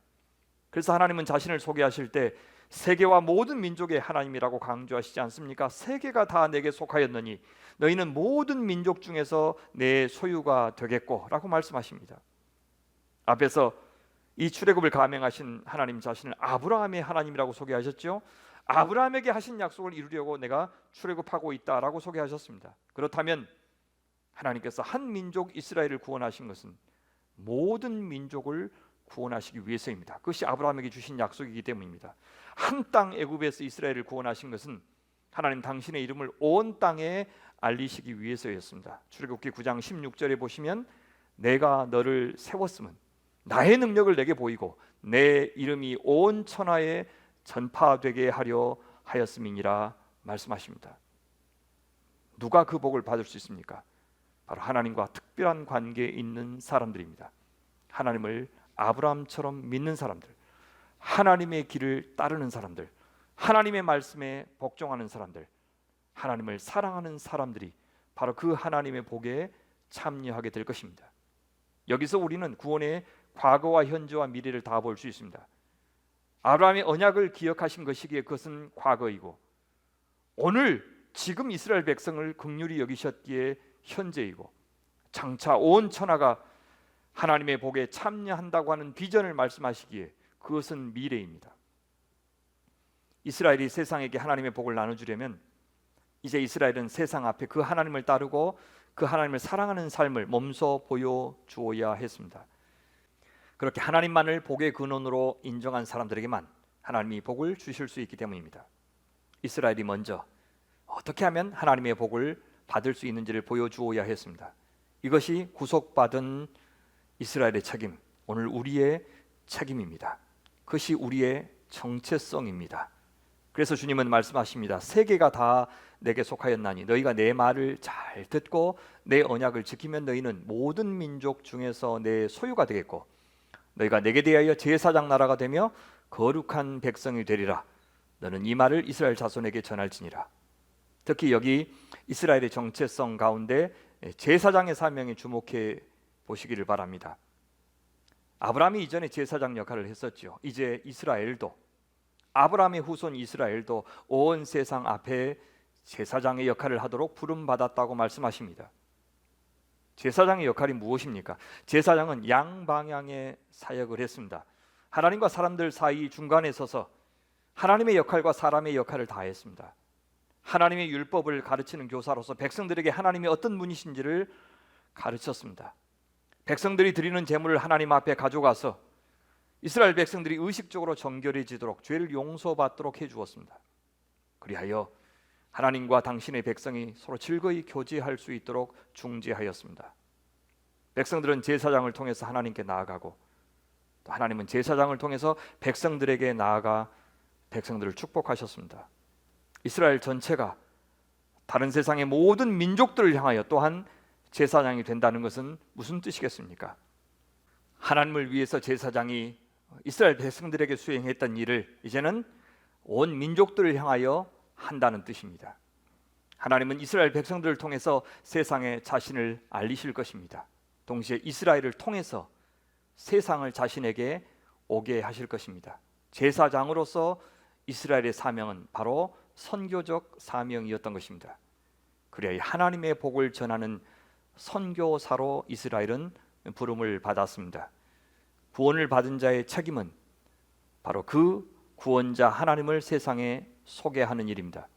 그래서 하나님은 자신을 소개하실 때 세계와 모든 민족의 하나님이라고 강조하시지 않습니까? 세계가 다 내게 속하였느니 너희는 모든 민족 중에서 내 소유가 되겠고 라고 말씀하십니다. 앞에서 이 출애굽을 감행하신 하나님 자신을 아브라함의 하나님이라고 소개하셨죠. 아브라함에게 하신 약속을 이루려고 내가 출애굽하고 있다라고 소개하셨습니다. 그렇다면 하나님께서 한 민족 이스라엘을 구원하신 것은 모든 민족을 구원하시기 위해서입니다. 그것이 아브라함에게 주신 약속이기 때문입니다. 한 땅 애굽에서 이스라엘을 구원하신 것은 하나님 당신의 이름을 온 땅에 알리시기 위해서였습니다. 출애굽기 9장 16절에 보시면 내가 너를 세웠음은 나의 능력을 내게 보이고 내 이름이 온 천하에 전파되게 하려 하였음이니라 말씀하십니다. 누가 그 복을 받을 수 있습니까? 바로 하나님과 특별한 관계에 있는 사람들입니다. 하나님을 아브라함처럼 믿는 사람들, 하나님의 길을 따르는 사람들, 하나님의 말씀에 복종하는 사람들, 하나님을 사랑하는 사람들이 바로 그 하나님의 복에 참여하게 될 것입니다. 여기서 우리는 구원의 과거와 현재와 미래를 다 볼 수 있습니다. 아브라함의 언약을 기억하신 것이기에 그것은 과거이고, 오늘 지금 이스라엘 백성을 긍휼히 여기셨기에 현재이고, 장차 온 천하가 하나님의 복에 참여한다고 하는 비전을 말씀하시기에 그것은 미래입니다. 이스라엘이 세상에게 하나님의 복을 나눠주려면 이제 이스라엘은 세상 앞에 그 하나님을 따르고 그 하나님을 사랑하는 삶을 몸소 보여주어야 했습니다. 그렇게 하나님만을 복의 근원으로 인정한 사람들에게만 하나님이 복을 주실 수 있기 때문입니다. 이스라엘이 먼저 어떻게 하면 하나님의 복을 받을 수 있는지를 보여주어야 했습니다. 이것이 구속받은 이스라엘의 책임, 오늘 우리의 책임입니다. 그것이 우리의 정체성입니다. 그래서 주님은 말씀하십니다. 세계가 다 내게 속하였나니 너희가 내 말을 잘 듣고 내 언약을 지키면 너희는 모든 민족 중에서 내 소유가 되겠고 너희가 내게 대하여 제사장 나라가 되며 거룩한 백성이 되리라. 너는 이 말을 이스라엘 자손에게 전할지니라. 특히 여기 이스라엘의 정체성 가운데 제사장의 사명에 주목해 보시기를 바랍니다. 아브라함이 이전에 제사장 역할을 했었죠. 이제 이스라엘도, 아브라함의 후손 이스라엘도 온 세상 앞에 제사장의 역할을 하도록 부름받았다고 말씀하십니다. 제사장의 역할이 무엇입니까? 제사장은 양방향의 사역을 했습니다. 하나님과 사람들 사이 중간에 서서 하나님의 역할과 사람의 역할을 다했습니다. 하나님의 율법을 가르치는 교사로서 백성들에게 하나님이 어떤 분이신지를 가르쳤습니다. 백성들이 드리는 제물을 하나님 앞에 가져가서 이스라엘 백성들이 의식적으로 정결해지도록 죄를 용서받도록 해주었습니다. 그리하여 하나님과 당신의 백성이 서로 즐거이 교제할 수 있도록 중재하였습니다. 백성들은 제사장을 통해서 하나님께 나아가고 또 하나님은 제사장을 통해서 백성들에게 나아가 백성들을 축복하셨습니다. 이스라엘 전체가 다른 세상의 모든 민족들을 향하여 또한 제사장이 된다는 것은 무슨 뜻이겠습니까? 하나님을 위해서 제사장이 이스라엘 백성들에게 수행했던 일을 이제는 온 민족들을 향하여 한다는 뜻입니다. 하나님은 이스라엘 백성들을 통해서 세상에 자신을 알리실 것입니다. 동시에 이스라엘을 통해서 세상을 자신에게 오게 하실 것입니다. 제사장으로서 이스라엘의 사명은 바로 선교적 사명이었던 것입니다. 그래야 하나님의 복을 전하는 선교사로 이스라엘은 부름을 받았습니다. 구원을 받은 자의 책임은 바로 그 구원자 하나님을 세상에 소개하는 일입니다.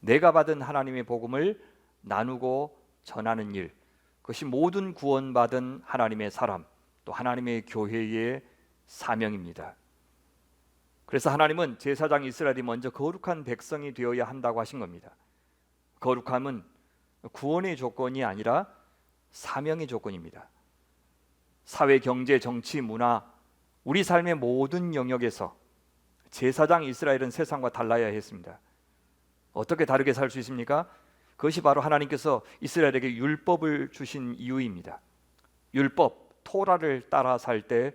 내가 받은 하나님의 복음을 나누고 전하는 일, 그것이 모든 구원받은 하나님의 사람, 또 하나님의 교회의 사명입니다. 그래서 하나님은 제사장 이스라엘이 먼저 거룩한 백성이 되어야 한다고 하신 겁니다. 거룩함은 구원의 조건이 아니라 사명의 조건입니다. 사회, 경제, 정치, 문화, 우리 삶의 모든 영역에서 제사장 이스라엘은 세상과 달라야 했습니다. 어떻게 다르게 살 수 있습니까? 그것이 바로 하나님께서 이스라엘에게 율법을 주신 이유입니다. 율법, 토라를 따라 살 때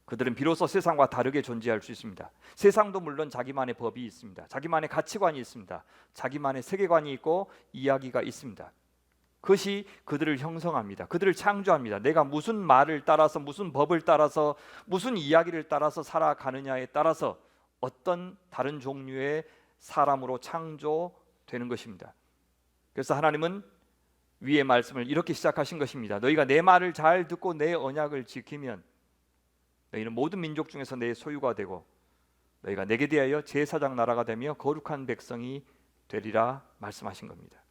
그들은 비로소 세상과 다르게 존재할 수 있습니다. 세상도 물론 자기만의 법이 있습니다. 자기만의 가치관이 있습니다. 자기만의 세계관이 있고 이야기가 있습니다. 그것이 그들을 형성합니다. 그들을 창조합니다. 내가 무슨 말을 따라서, 무슨 법을 따라서, 무슨 이야기를 따라서 살아가느냐에 따라서 어떤 다른 종류의 사람으로 창조되는 것입니다. 그래서 하나님은 위의 말씀을 이렇게 시작하신 것입니다. 너희가 내 말을 잘 듣고 내 언약을 지키면 너희는 모든 민족 중에서 내 소유가 되고 너희가 내게 대하여 제사장 나라가 되며 거룩한 백성이 되리라 말씀하신 겁니다.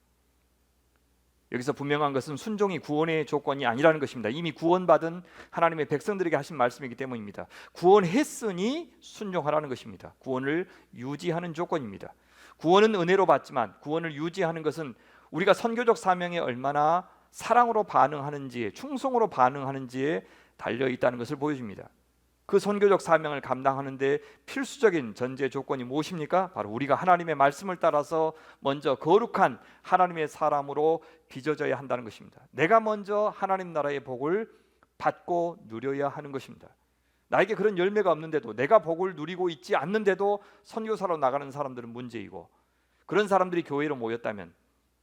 여기서 분명한 것은 순종이 구원의 조건이 아니라는 것입니다. 이미 구원받은 하나님의 백성들에게 하신 말씀이기 때문입니다. 구원했으니 순종하라는 것입니다. 구원을 유지하는 조건입니다. 구원은 은혜로 받지만 구원을 유지하는 것은 우리가 선교적 사명에 얼마나 사랑으로 반응하는지에, 충성으로 반응하는지에 달려 있다는 것을 보여줍니다. 그 선교적 사명을 감당하는 데 필수적인 전제 조건이 무엇입니까? 바로 우리가 하나님의 말씀을 따라서 먼저 거룩한 하나님의 사람으로 빚어져야 한다는 것입니다. 내가 먼저 하나님 나라의 복을 받고 누려야 하는 것입니다. 나에게 그런 열매가 없는데도, 내가 복을 누리고 있지 않는데도 선교사로 나가는 사람들은 문제이고, 그런 사람들이 교회로 모였다면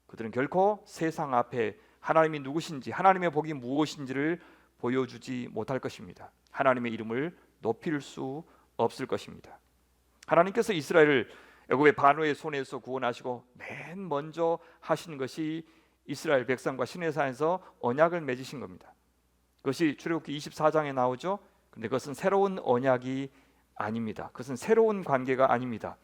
그들은 결코 세상 앞에 하나님이 누구신지, 하나님의 복이 무엇인지를 보여주지 못할 것입니다. 하나님의 이름을 높일 수 없을 것입니다. 하나님께서 이스라엘을 애굽의 바로의 손에서 구원하시고 맨 먼저 하신 것이 이스라엘 백성과 시내산에서 언약을 맺으신 겁니다. 그것이 출애굽기 24장에 나오죠. 근데 그것은 새로운 언약이 아닙니다. 그것은 새로운 관계가 아닙니다.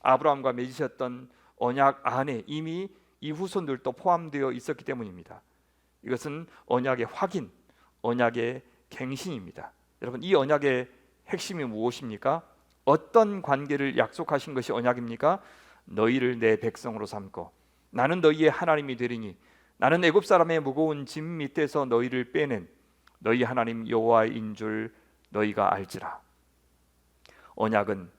아브라함과 맺으셨던 언약 안에 이미 이 후손들도 포함되어 있었기 때문입니다. 이것은 언약의 확인, 언약의 갱신입니다. 여러분, 이 언약의 핵심이 무엇입니까? 어떤 관계를 약속하신 것이 언약입니까? 너희를 내 백성으로 삼고 나는 너희의 하나님이 되리니 나는 애굽 사람의 무거운 짐 밑에서 너희를 빼낸 너희 하나님 여호와인 줄 너희가 알지라. 언약은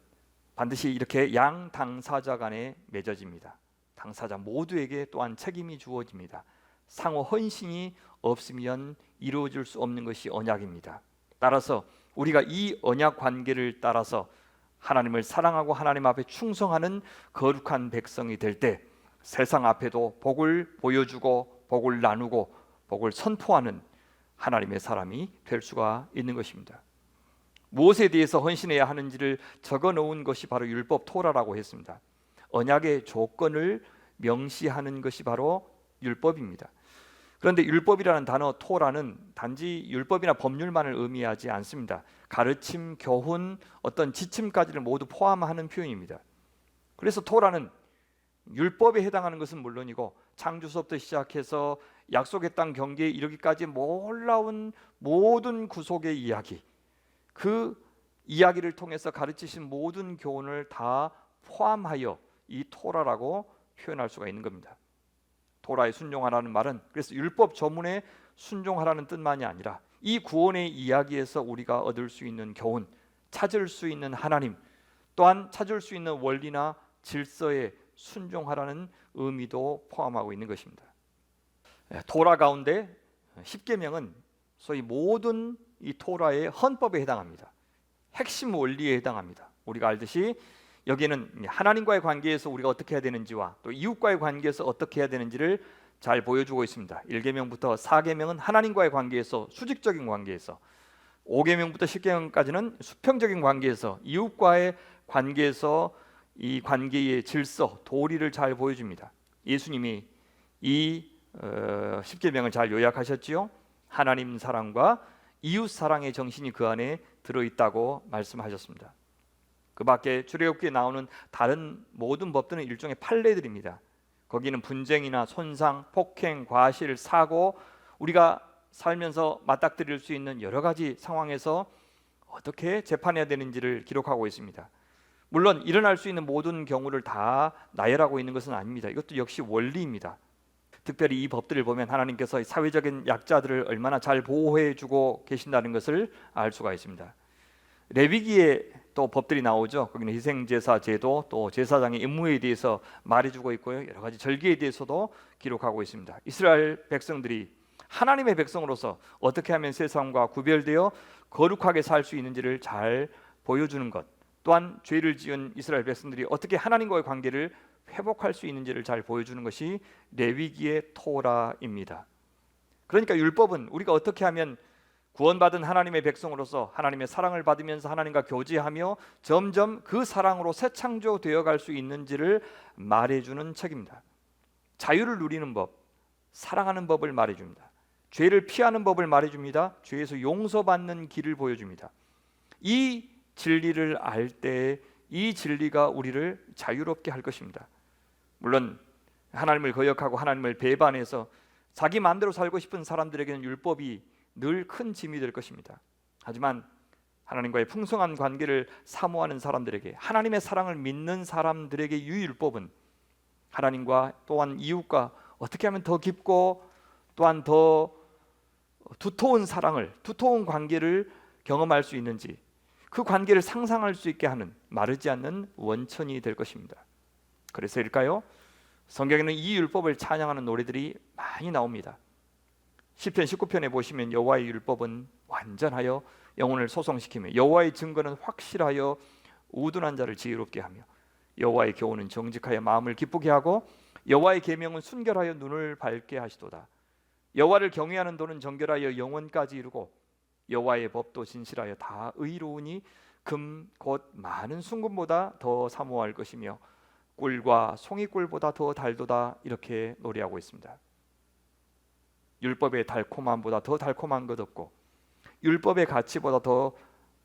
반드시 이렇게 양 당사자 간에 맺어집니다. 당사자 모두에게 또한 책임이 주어집니다. 상호 헌신이 없으면 이루어질 수 없는 것이 언약입니다. 따라서 우리가 이 언약 관계를 따라서 하나님을 사랑하고 하나님 앞에 충성하는 거룩한 백성이 될 때 세상 앞에도 복을 보여주고 복을 나누고 복을 선포하는 하나님의 사람이 될 수가 있는 것입니다. 무엇에 대해서 헌신해야 하는지를 적어 놓은 것이 바로 율법 토라라고 했습니다. 언약의 조건을 명시하는 것이 바로 율법입니다. 그런데 율법이라는 단어 토라는 단지 율법이나 법률만을 의미하지 않습니다. 가르침, 교훈, 어떤 지침까지를 모두 포함하는 표현입니다. 그래서 토라는 율법에 해당하는 것은 물론이고 창조서부터 시작해서 약속의 땅 경계에 이르기까지 놀라운 모든 구속의 이야기, 그 이야기를 통해서 가르치신 모든 교훈을 다 포함하여 이 토라라고 표현할 수가 있는 겁니다. 토라에 순종하라는 말은 그래서 율법 조문에 순종하라는 뜻만이 아니라 이 구원의 이야기에서 우리가 얻을 수 있는 교훈, 찾을 수 있는 하나님, 또한 찾을 수 있는 원리나 질서에 순종하라는 의미도 포함하고 있는 것입니다. 토라 가운데 10계명은 소위 모든 이 토라의 헌법에 해당합니다. 핵심 원리에 해당합니다. 우리가 알듯이 여기에는 하나님과의 관계에서 우리가 어떻게 해야 되는지와 또 이웃과의 관계에서 어떻게 해야 되는지를 잘 보여주고 있습니다. 1계명부터 4계명은 하나님과의 관계에서 수직적인 관계에서, 5계명부터 10계명까지는 수평적인 관계에서 이웃과의 관계에서 이 관계의 질서, 도리를 잘 보여줍니다. 예수님이 이 10계명을 잘 요약하셨지요. 하나님 사랑과 이웃 사랑의 정신이 그 안에 들어있다고 말씀하셨습니다. 그 밖에 출애굽기에 나오는 다른 모든 법들은 일종의 판례들입니다. 거기는 분쟁이나 손상, 폭행, 과실, 사고, 우리가 살면서 맞닥뜨릴 수 있는 여러 가지 상황에서 어떻게 재판해야 되는지를 기록하고 있습니다. 물론 일어날 수 있는 모든 경우를 다 나열하고 있는 것은 아닙니다. 이것도 역시 원리입니다. 특별히 이 법들을 보면 하나님께서 사회적인 약자들을 얼마나 잘 보호해주고 계신다는 것을 알 수가 있습니다. 레위기에 또 법들이 나오죠. 거기는 희생제사 제도, 또 제사장의 임무에 대해서 말해주고 있고요. 여러 가지 절기에 대해서도 기록하고 있습니다. 이스라엘 백성들이 하나님의 백성으로서 어떻게 하면 세상과 구별되어 거룩하게 살 수 있는지를 잘 보여주는 것, 또한 죄를 지은 이스라엘 백성들이 어떻게 하나님과의 관계를 회복할 수 있는지를 잘 보여주는 것이 레위기의 토라입니다. 그러니까 율법은 우리가 어떻게 하면 구원받은 하나님의 백성으로서 하나님의 사랑을 받으면서 하나님과 교제하며 점점 그 사랑으로 새 창조되어 갈 수 있는지를 말해주는 책입니다. 자유를 누리는 법, 사랑하는 법을 말해줍니다. 죄를 피하는 법을 말해줍니다. 죄에서 용서받는 길을 보여줍니다. 이 진리를 알 때 이 진리가 우리를 자유롭게 할 것입니다. 물론 하나님을 거역하고 하나님을 배반해서 자기 마음대로 살고 싶은 사람들에게는 율법이 늘 큰 짐이 될 것입니다. 하지만 하나님과의 풍성한 관계를 사모하는 사람들에게, 하나님의 사랑을 믿는 사람들에게 이 율법은 하나님과 또한 이웃과 어떻게 하면 더 깊고 또한 더 두터운 사랑을, 두터운 관계를 경험할 수 있는지, 그 관계를 상상할 수 있게 하는 마르지 않는 원천이 될 것입니다. 그래서일까요? 성경에는 이 율법을 찬양하는 노래들이 많이 나옵니다. 시편 19편에 보시면 여호와의 율법은 완전하여 영혼을 소성시키며 여호와의 증거는 확실하여 우둔한 자를 지혜롭게 하며 여호와의 교훈은 정직하여 마음을 기쁘게 하고 여호와의 계명은 순결하여 눈을 밝게 하시도다. 여호와를 경외하는 도는 정결하여 영원까지 이르고 여호와의 법도 진실하여 다 의로우니 금 곧 많은 순금보다 더 사모할 것이며 꿀과 송이꿀보다 더 달도다. 이렇게 노래하고 있습니다. 율법의 달콤함보다 더 달콤한 것 없고 율법의 가치보다 더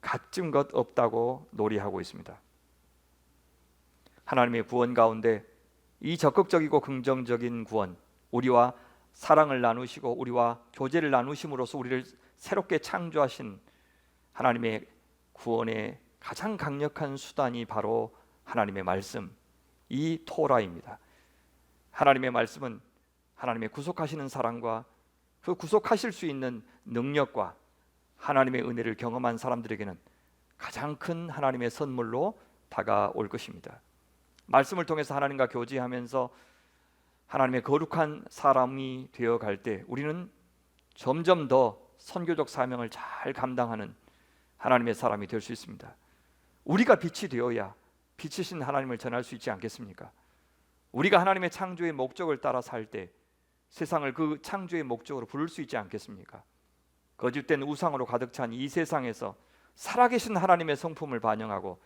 값진 것 없다고 노래하고 있습니다. 하나님의 구원 가운데 이 적극적이고 긍정적인 구원, 우리와 사랑을 나누시고 우리와 교제를 나누심으로써 우리를 새롭게 창조하신 하나님의 구원의 가장 강력한 수단이 바로 하나님의 말씀, 이 토라입니다. 하나님의 말씀은 하나님의 구속하시는 사랑과 그 구속하실 수 있는 능력과 하나님의 은혜를 경험한 사람들에게는 가장 큰 하나님의 선물로 다가올 것입니다. 말씀을 통해서 하나님과 교제하면서 하나님의 거룩한 사람이 되어갈 때 우리는 점점 더 선교적 사명을 잘 감당하는 하나님의 사람이 될 수 있습니다. 우리가 빛이 되어야 빛이신 하나님을 전할 수 있지 않겠습니까? 우리가 하나님의 창조의 목적을 따라 살 때 세상을 그 창조의 목적으로 부를 수 있지 않겠습니까? 거짓된 우상으로 가득 찬 이 세상에서 살아계신 하나님의 성품을 반영하고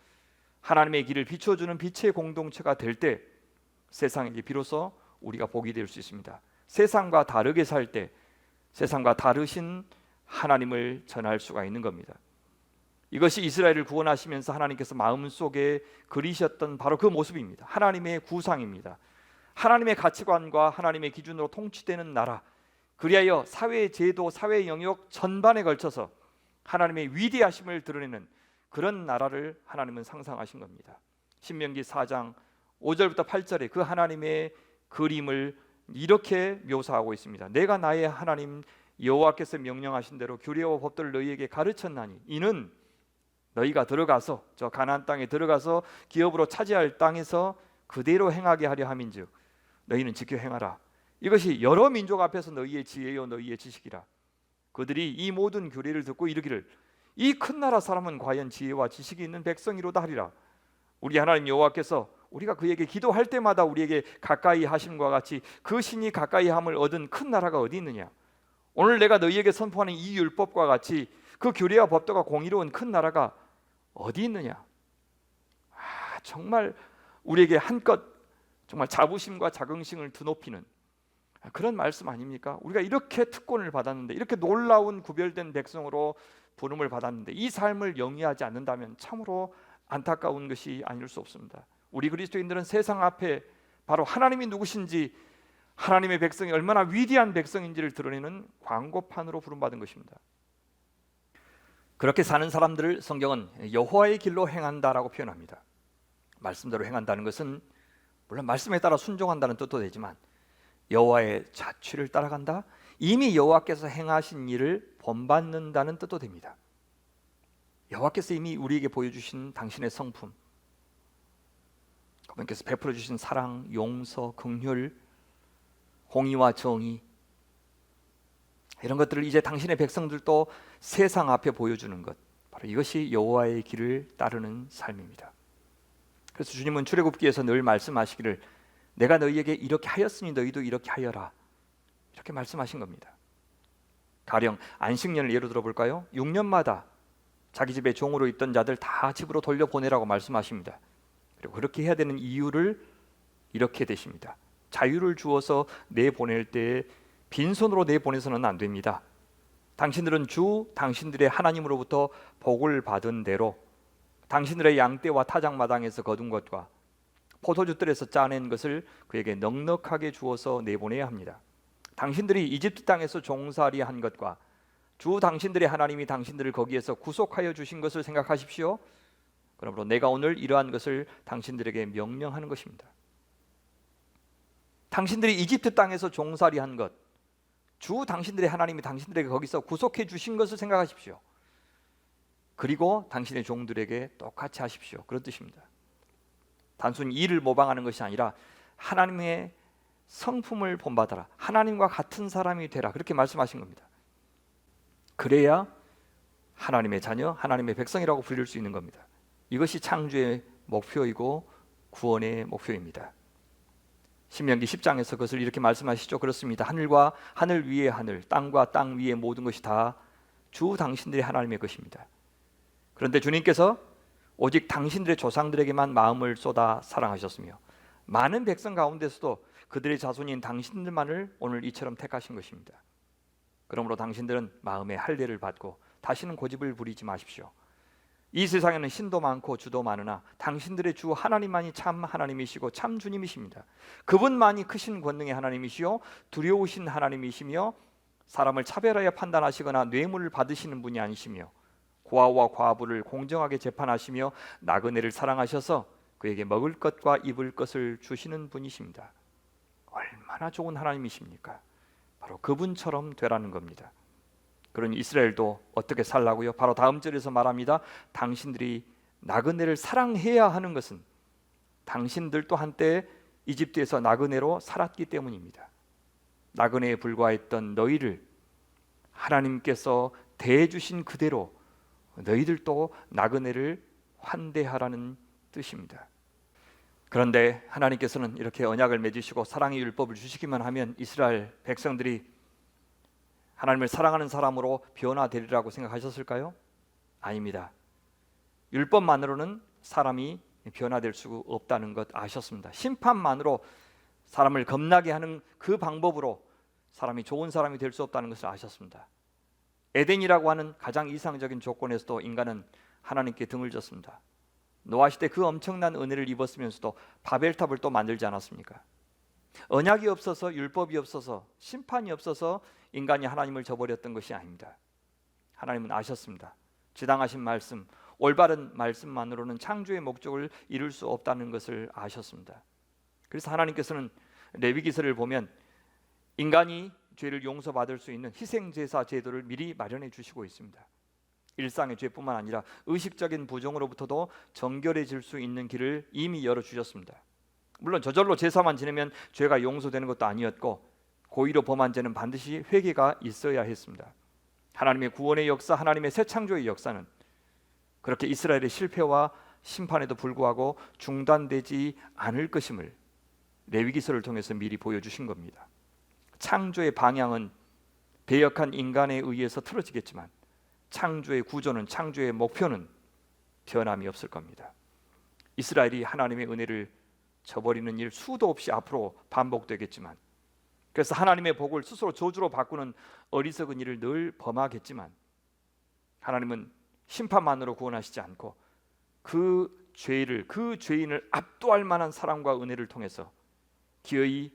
하나님의 길을 비춰주는 빛의 공동체가 될 때 세상에게 비로소 우리가 복이 될 수 있습니다. 세상과 다르게 살 때 세상과 다르신 하나님을 전할 수가 있는 겁니다. 이것이 이스라엘을 구원하시면서 하나님께서 마음속에 그리셨던 바로 그 모습입니다. 하나님의 구상입니다. 하나님의 가치관과 하나님의 기준으로 통치되는 나라, 그리하여 사회 제도, 사회 영역 전반에 걸쳐서 하나님의 위대하심을 드러내는 그런 나라를 하나님은 상상하신 겁니다. 신명기 4장 5절부터 8절에 그 하나님의 그림을 이렇게 묘사하고 있습니다. 내가 나의 하나님 여호와께서 명령하신 대로 규례와 법도를 너희에게 가르쳤나니 이는 너희가 들어가서 저 가나안 땅에 들어가서 기업으로 차지할 땅에서 그대로 행하게 하려 함인즉 너희는 지켜 행하라. 이것이 여러 민족 앞에서 너희의 지혜요 너희의 지식이라. 그들이 이 모든 규례를 듣고 이르기를 이 큰 나라 사람은 과연 지혜와 지식이 있는 백성이로다 하리라. 우리 하나님 여호와께서 우리가 그에게 기도할 때마다 우리에게 가까이 하심과 같이 그 신이 가까이 함을 얻은 큰 나라가 어디 있느냐. 오늘 내가 너희에게 선포하는 이 율법과 같이 그 규례와 법도가 공의로운 큰 나라가 어디 있느냐. 정말 우리에게 한껏 정말 자부심과 자긍심을 드높이는 그런 말씀 아닙니까? 우리가 이렇게 특권을 받았는데, 이렇게 놀라운 구별된 백성으로 부름을 받았는데 이 삶을 영위하지 않는다면 참으로 안타까운 것이 아닐 수 없습니다. 우리 그리스도인들은 세상 앞에 바로 하나님이 누구신지, 하나님의 백성이 얼마나 위대한 백성인지를 드러내는 광고판으로 부름받은 것입니다. 그렇게 사는 사람들을 성경은 여호와의 길로 행한다라고 표현합니다. 말씀대로 행한다는 것은 물론 말씀에 따라 순종한다는 뜻도 되지만 여호와의 자취를 따라간다, 이미 여호와께서 행하신 일을 본받는다는 뜻도 됩니다. 여호와께서 이미 우리에게 보여주신 당신의 성품, 그분께서 베풀어 주신 사랑, 용서, 긍휼, 공의와 정의, 이런 것들을 이제 당신의 백성들도 세상 앞에 보여주는 것, 바로 이것이 여호와의 길을 따르는 삶입니다. 그래서 주님은 출애굽기에서 늘 말씀하시기를 내가 너희에게 이렇게 하였으니 너희도 이렇게 하여라, 이렇게 말씀하신 겁니다. 가령 안식년을 예로 들어볼까요? 6년마다 자기 집에 종으로 있던 자들 다 집으로 돌려보내라고 말씀하십니다. 그리고 그렇게 해야 되는 이유를 이렇게 되십니다. 자유를 주어서 내보낼 때 빈손으로 내보내서는 안 됩니다. 당신들은 주 당신들의 하나님으로부터 복을 받은 대로 당신들의 양떼와 타작마당에서 거둔 것과 포도주들에서 짜낸 것을 그에게 넉넉하게 주어서 내보내야 합니다. 당신들이 이집트 땅에서 종살이 한 것과 주 당신들의 하나님이 당신들을 거기에서 구속하여 주신 것을 생각하십시오. 그러므로 내가 오늘 이러한 것을 당신들에게 명령하는 것입니다. 당신들이 이집트 땅에서 종살이 한 것, 주 당신들의 하나님이 당신들에게 거기서 구속해 주신 것을 생각하십시오. 그리고 당신의 종들에게 똑같이 하십시오. 그런 뜻입니다. 단순히 일을 모방하는 것이 아니라 하나님의 성품을 본받아라. 하나님과 같은 사람이 되라. 그렇게 말씀하신 겁니다. 그래야 하나님의 자녀, 하나님의 백성이라고 불릴 수 있는 겁니다. 이것이 창조의 목표이고 구원의 목표입니다. 신명기 10장에서 그것을 이렇게 말씀하시죠. 그렇습니다. 하늘과 하늘 위의 하늘, 땅과 땅 위의 모든 것이 다 주 당신들의 하나님의 것입니다. 그런데 주님께서 오직 당신들의 조상들에게만 마음을 쏟아 사랑하셨으며 많은 백성 가운데서도 그들의 자손인 당신들만을 오늘 이처럼 택하신 것입니다. 그러므로 당신들은 마음의 할례를 받고 다시는 고집을 부리지 마십시오. 이 세상에는 신도 많고 주도 많으나 당신들의 주 하나님만이 참 하나님이시고 참 주님이십니다. 그분만이 크신 권능의 하나님이시요 두려우신 하나님이시며 사람을 차별하여 판단하시거나 뇌물을 받으시는 분이 아니시며 고아와 과부를 공정하게 재판하시며 나그네를 사랑하셔서 그에게 먹을 것과 입을 것을 주시는 분이십니다. 얼마나 좋은 하나님이십니까? 바로 그분처럼 되라는 겁니다. 그러니 이스라엘도 어떻게 살라고요? 바로 다음 절에서 말합니다. 당신들이 나그네를 사랑해야 하는 것은 당신들도 한때 이집트에서 나그네로 살았기 때문입니다. 나그네에 불과했던 너희를 하나님께서 대해주신 그대로 너희들도 나그네를 환대하라는 뜻입니다. 그런데 하나님께서는 이렇게 언약을 맺으시고 사랑의 율법을 주시기만 하면 이스라엘 백성들이 하나님을 사랑하는 사람으로 변화되리라고 생각하셨을까요? 아닙니다. 율법만으로는 사람이 변화될 수 없다는 것 아셨습니다. 심판만으로 사람을 겁나게 하는 그 방법으로 사람이 좋은 사람이 될 수 없다는 것을 아셨습니다. 에덴이라고 하는 가장 이상적인 조건에서도 인간은 하나님께 등을 졌습니다. 노아 시대 그 엄청난 은혜를 입었으면서도 바벨탑을 또 만들지 않았습니까? 언약이 없어서, 율법이 없어서, 심판이 없어서 인간이 하나님을 저버렸던 것이 아닙니다. 하나님은 아셨습니다. 지당하신 말씀, 올바른 말씀만으로는 창조의 목적을 이룰 수 없다는 것을 아셨습니다. 그래서 하나님께서는 레위기서를 보면 인간이 죄를 용서받을 수 있는 희생제사 제도를 미리 마련해 주시고 있습니다. 일상의 죄뿐만 아니라 의식적인 부정으로부터도 정결해질 수 있는 길을 이미 열어주셨습니다. 물론 저절로 제사만 지내면 죄가 용서되는 것도 아니었고 고의로 범한 죄는 반드시 회개가 있어야 했습니다. 하나님의 구원의 역사, 하나님의 새 창조의 역사는 그렇게 이스라엘의 실패와 심판에도 불구하고 중단되지 않을 것임을 레위기서를 통해서 미리 보여주신 겁니다. 창조의 방향은 배역한 인간에 의해서 틀어지겠지만 창조의 구조는, 창조의 목표는 변함이 없을 겁니다. 이스라엘이 하나님의 은혜를 저버리는 일 수도 없이 앞으로 반복되겠지만, 그래서 하나님의 복을 스스로 저주로 바꾸는 어리석은 일을 늘 범하겠지만, 하나님은 심판만으로 구원하시지 않고 그 죄인을 압도할 만한 사랑과 은혜를 통해서 기어이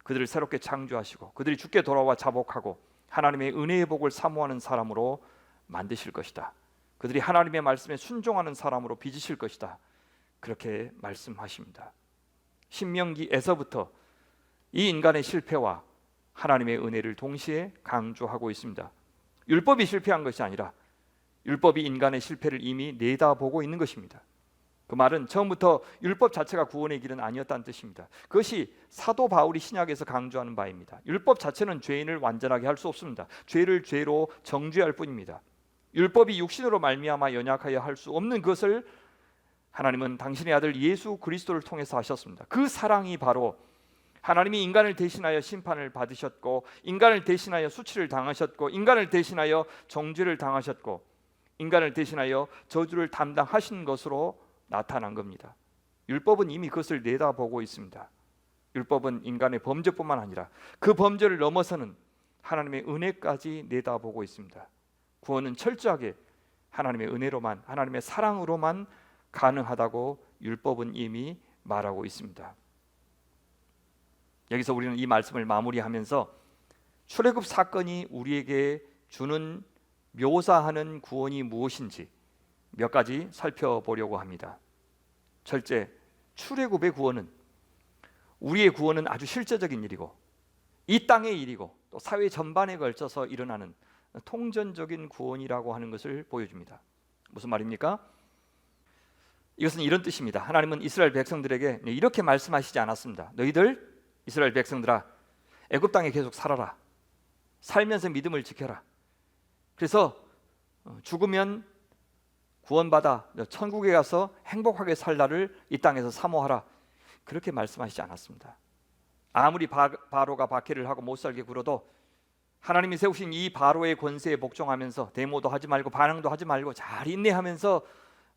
그들을 새롭게 창조하시고 그들이 주께 돌아와 자복하고 하나님의 은혜의 복을 사모하는 사람으로 만드실 것이다. 그들이 하나님의 말씀에 순종하는 사람으로 빚으실 것이다. 그렇게 말씀하십니다. 신명기에서부터 이 인간의 실패와 하나님의 은혜를 동시에 강조하고 있습니다. 율법이 실패한 것이 아니라 율법이 인간의 실패를 이미 내다보고 있는 것입니다. 그 말은 처음부터 율법 자체가 구원의 길은 아니었다는 뜻입니다. 그것이 사도 바울이 신약에서 강조하는 바입니다. 율법 자체는 죄인을 완전하게 할 수 없습니다. 죄를 죄로 정죄할 뿐입니다. 율법이 육신으로 말미암아 연약하여 할 수 없는 것을 하나님은 당신의 아들 예수 그리스도를 통해서 하셨습니다. 그 사랑이 바로 하나님이 인간을 대신하여 심판을 받으셨고 인간을 대신하여 수치를 당하셨고 인간을 대신하여 정죄를 당하셨고 인간을 대신하여 저주를 담당하신 것으로 나타난 겁니다. 율법은 이미 그것을 내다보고 있습니다. 율법은 인간의 범죄뿐만 아니라 그 범죄를 넘어서는 하나님의 은혜까지 내다보고 있습니다. 구원은 철저하게 하나님의 은혜로만, 하나님의 사랑으로만 가능하다고 율법은 이미 말하고 있습니다. 여기서 우리는 이 말씀을 마무리하면서 출애굽 사건이 우리에게 주는 묘사하는 구원이 무엇인지 몇 가지 살펴보려고 합니다. 첫째, 출애굽의 구원은 우리의 구원은 아주 실제적인 일이고 이 땅의 일이고 또 사회 전반에 걸쳐서 일어나는 통전적인 구원이라고 하는 것을 보여줍니다. 무슨 말입니까? 이것은 이런 뜻입니다. 하나님은 이스라엘 백성들에게 이렇게 말씀하시지 않았습니다. 너희들 이스라엘 백성들아, 애굽 땅에 계속 살아라. 살면서 믿음을 지켜라. 그래서 죽으면 구원받아 천국에 가서 행복하게 살 날을 이 땅에서 사모하라. 그렇게 말씀하시지 않았습니다. 아무리 바로가 박해를 하고 못 살게 굴어도 하나님이 세우신 이 바로의 권세에 복종하면서 데모도 하지 말고 반항도 하지 말고 잘 인내하면서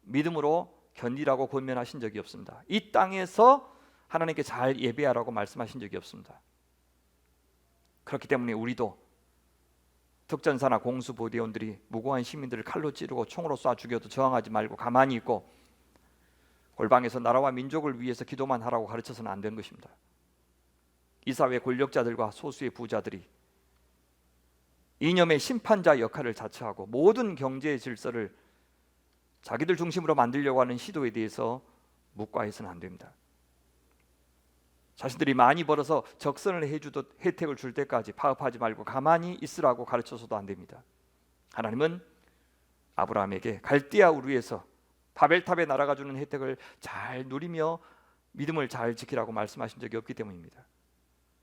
믿음으로 견디라고 권면하신 적이 없습니다. 이 땅에서 하나님께 잘 예배하라고 말씀하신 적이 없습니다. 그렇기 때문에 우리도 특전사나 공수보대원들이 무고한 시민들을 칼로 찌르고 총으로 쏴 죽여도 저항하지 말고 가만히 있고 골방에서 나라와 민족을 위해서 기도만 하라고 가르쳐서는 안 되는 것입니다. 이 사회 권력자들과 소수의 부자들이 이념의 심판자 역할을 자처하고 모든 경제 질서를 자기들 중심으로 만들려고 하는 시도에 대해서 묵과해서는 안 됩니다. 자신들이 많이 벌어서 적선을 해주듯 혜택을 줄 때까지 파업하지 말고 가만히 있으라고 가르쳐서도 안 됩니다. 하나님은 아브라함에게 갈대아 우르에서 바벨탑에 나라가 주는 혜택을 잘 누리며 믿음을 잘 지키라고 말씀하신 적이 없기 때문입니다.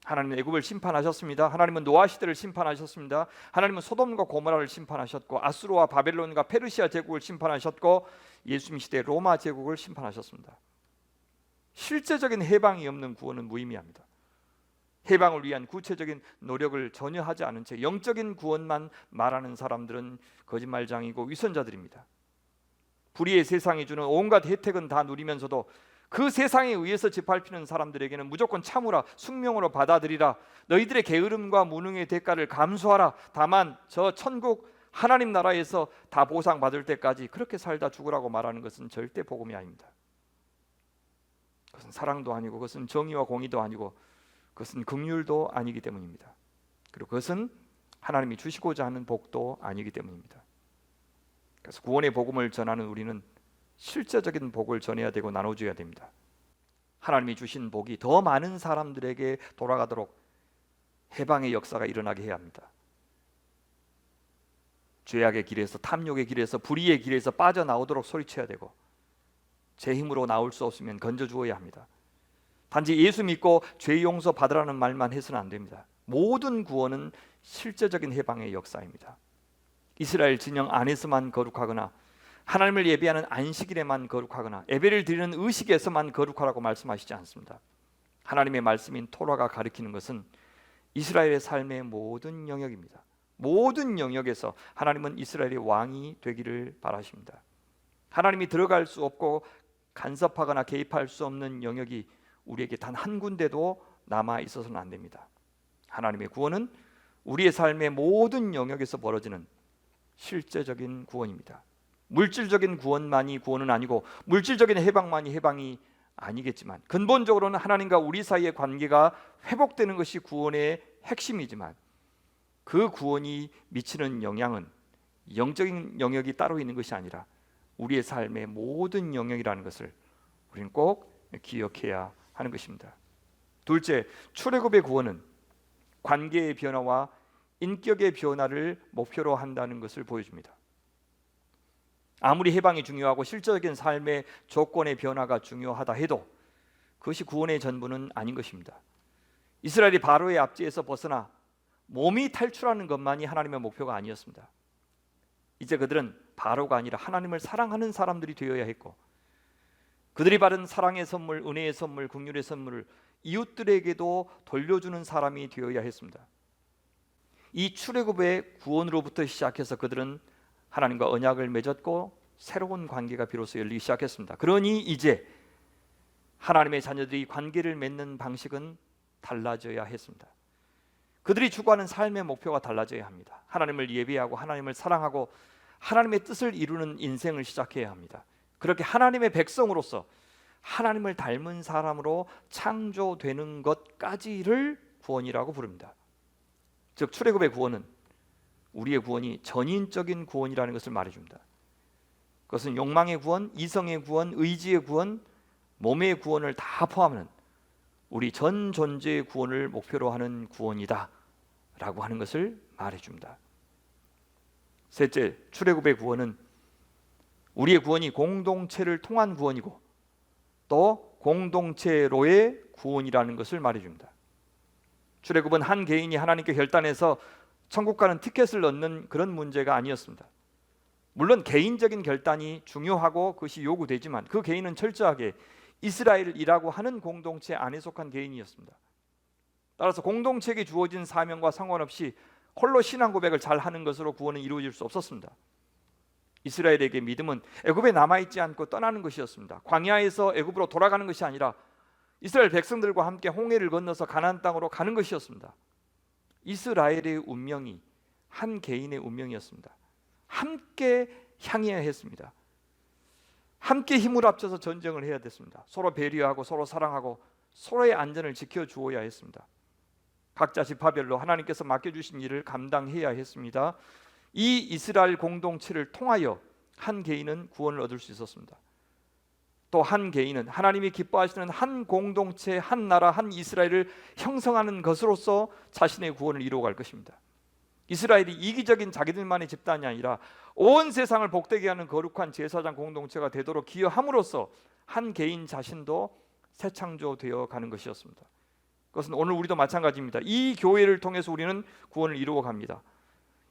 하나님은 애굽을 심판하셨습니다. 하나님은 노아 시대를 심판하셨습니다. 하나님은 소돔과 고모라를 심판하셨고 아수르와 바벨론과 페르시아 제국을 심판하셨고 예수님 시대 로마 제국을 심판하셨습니다. 실제적인 해방이 없는 구원은 무의미합니다. 해방을 위한 구체적인 노력을 전혀 하지 않은 채 영적인 구원만 말하는 사람들은 거짓말장이고 위선자들입니다. 불의의 세상이 주는 온갖 혜택은 다 누리면서도 그 세상에 의해서 짓밟히는 사람들에게는 무조건 참으라, 숙명으로 받아들이라, 너희들의 게으름과 무능의 대가를 감수하라, 다만 저 천국 하나님 나라에서 다 보상받을 때까지 그렇게 살다 죽으라고 말하는 것은 절대 복음이 아닙니다. 그것은 사랑도 아니고 그것은 정의와 공의도 아니고 그것은 긍휼도 아니기 때문입니다. 그리고 그것은 하나님이 주시고자 하는 복도 아니기 때문입니다. 그래서 구원의 복음을 전하는 우리는 실제적인 복을 전해야 되고 나눠줘야 됩니다. 하나님이 주신 복이 더 많은 사람들에게 돌아가도록 해방의 역사가 일어나게 해야 합니다. 죄악의 길에서, 탐욕의 길에서, 불의의 길에서 빠져나오도록 소리쳐야 되고 제 힘으로 나올 수 없으면 건져주어야 합니다. 단지 예수 믿고 죄 용서 받으라는 말만 해서는 안 됩니다. 모든 구원은 실제적인 해방의 역사입니다. 이스라엘 진영 안에서만 거룩하거나 하나님을 예배하는 안식일에만 거룩하거나 예배를 드리는 의식에서만 거룩하라고 말씀하시지 않습니다. 하나님의 말씀인 토라가 가리키는 것은 이스라엘의 삶의 모든 영역입니다. 모든 영역에서 하나님은 이스라엘의 왕이 되기를 바라십니다. 하나님이 들어갈 수 없고 간섭하거나 개입할 수 없는 영역이 우리에게 단 한 군데도 남아 있어서는 안 됩니다. 하나님의 구원은 우리의 삶의 모든 영역에서 벌어지는 실제적인 구원입니다. 물질적인 구원만이 구원은 아니고 물질적인 해방만이 해방이 아니겠지만 근본적으로는 하나님과 우리 사이의 관계가 회복되는 것이 구원의 핵심이지만 그 구원이 미치는 영향은 영적인 영역이 따로 있는 것이 아니라 우리의 삶의 모든 영역이라는 것을 우리는 꼭 기억해야 하는 것입니다. 둘째, 출애굽의 구원은 관계의 변화와 인격의 변화를 목표로 한다는 것을 보여줍니다. 아무리 해방이 중요하고 실질적인 삶의 조건의 변화가 중요하다 해도 그것이 구원의 전부는 아닌 것입니다. 이스라엘이 바로의 압제에서 벗어나 몸이 탈출하는 것만이 하나님의 목표가 아니었습니다. 이제 그들은 바로가 아니라 하나님을 사랑하는 사람들이 되어야 했고 그들이 받은 사랑의 선물, 은혜의 선물, 긍휼의 선물을 이웃들에게도 돌려주는 사람이 되어야 했습니다. 이 출애굽의 구원으로부터 시작해서 그들은 하나님과 언약을 맺었고 새로운 관계가 비로소 열리기 시작했습니다. 그러니 이제 하나님의 자녀들이 관계를 맺는 방식은 달라져야 했습니다. 그들이 추구하는 삶의 목표가 달라져야 합니다. 하나님을 예배하고 하나님을 사랑하고 하나님의 뜻을 이루는 인생을 시작해야 합니다. 그렇게 하나님의 백성으로서 하나님을 닮은 사람으로 창조되는 것까지를 구원이라고 부릅니다. 즉 출애굽의 구원은 우리의 구원이 전인적인 구원이라는 것을 말해줍니다. 그것은 욕망의 구원, 이성의 구원, 의지의 구원, 몸의 구원을 다 포함하는 우리 전 존재의 구원을 목표로 하는 구원이다 라고 하는 것을 말해줍니다. 셋째, 출애굽의 구원은 우리의 구원이 공동체를 통한 구원이고 또 공동체로의 구원이라는 것을 말해줍니다. 출애굽은 한 개인이 하나님께 결단해서 천국 가는 티켓을 얻는 그런 문제가 아니었습니다. 물론 개인적인 결단이 중요하고 그것이 요구되지만 그 개인은 철저하게 이스라엘이라고 하는 공동체 안에 속한 개인이었습니다. 따라서 공동체에게 주어진 사명과 상관없이 홀로 신앙 고백을 잘 하는 것으로 구원은 이루어질 수 없었습니다. 이스라엘에게 믿음은 애굽에 남아있지 않고 떠나는 것이었습니다. 광야에서 애굽으로 돌아가는 것이 아니라 이스라엘 백성들과 함께 홍해를 건너서 가나안 땅으로 가는 것이었습니다. 이스라엘의 운명이 한 개인의 운명이었습니다. 함께 향해야 했습니다. 함께 힘을 합쳐서 전쟁을 해야 됐습니다. 서로 배려하고 서로 사랑하고 서로의 안전을 지켜주어야 했습니다. 각자 지파별로 하나님께서 맡겨주신 일을 감당해야 했습니다. 이 이스라엘 공동체를 통하여 한 개인은 구원을 얻을 수 있었습니다. 또 한 개인은 하나님이 기뻐하시는 한 공동체, 한 나라, 한 이스라엘을 형성하는 것으로서 자신의 구원을 이루어갈 것입니다. 이스라엘이 이기적인 자기들만의 집단이 아니라 온 세상을 복되게 하는 거룩한 제사장 공동체가 되도록 기여함으로써 한 개인 자신도 새 창조되어 가는 것이었습니다. 그것은 오늘 우리도 마찬가지입니다. 이 교회를 통해서 우리는 구원을 이루어 갑니다.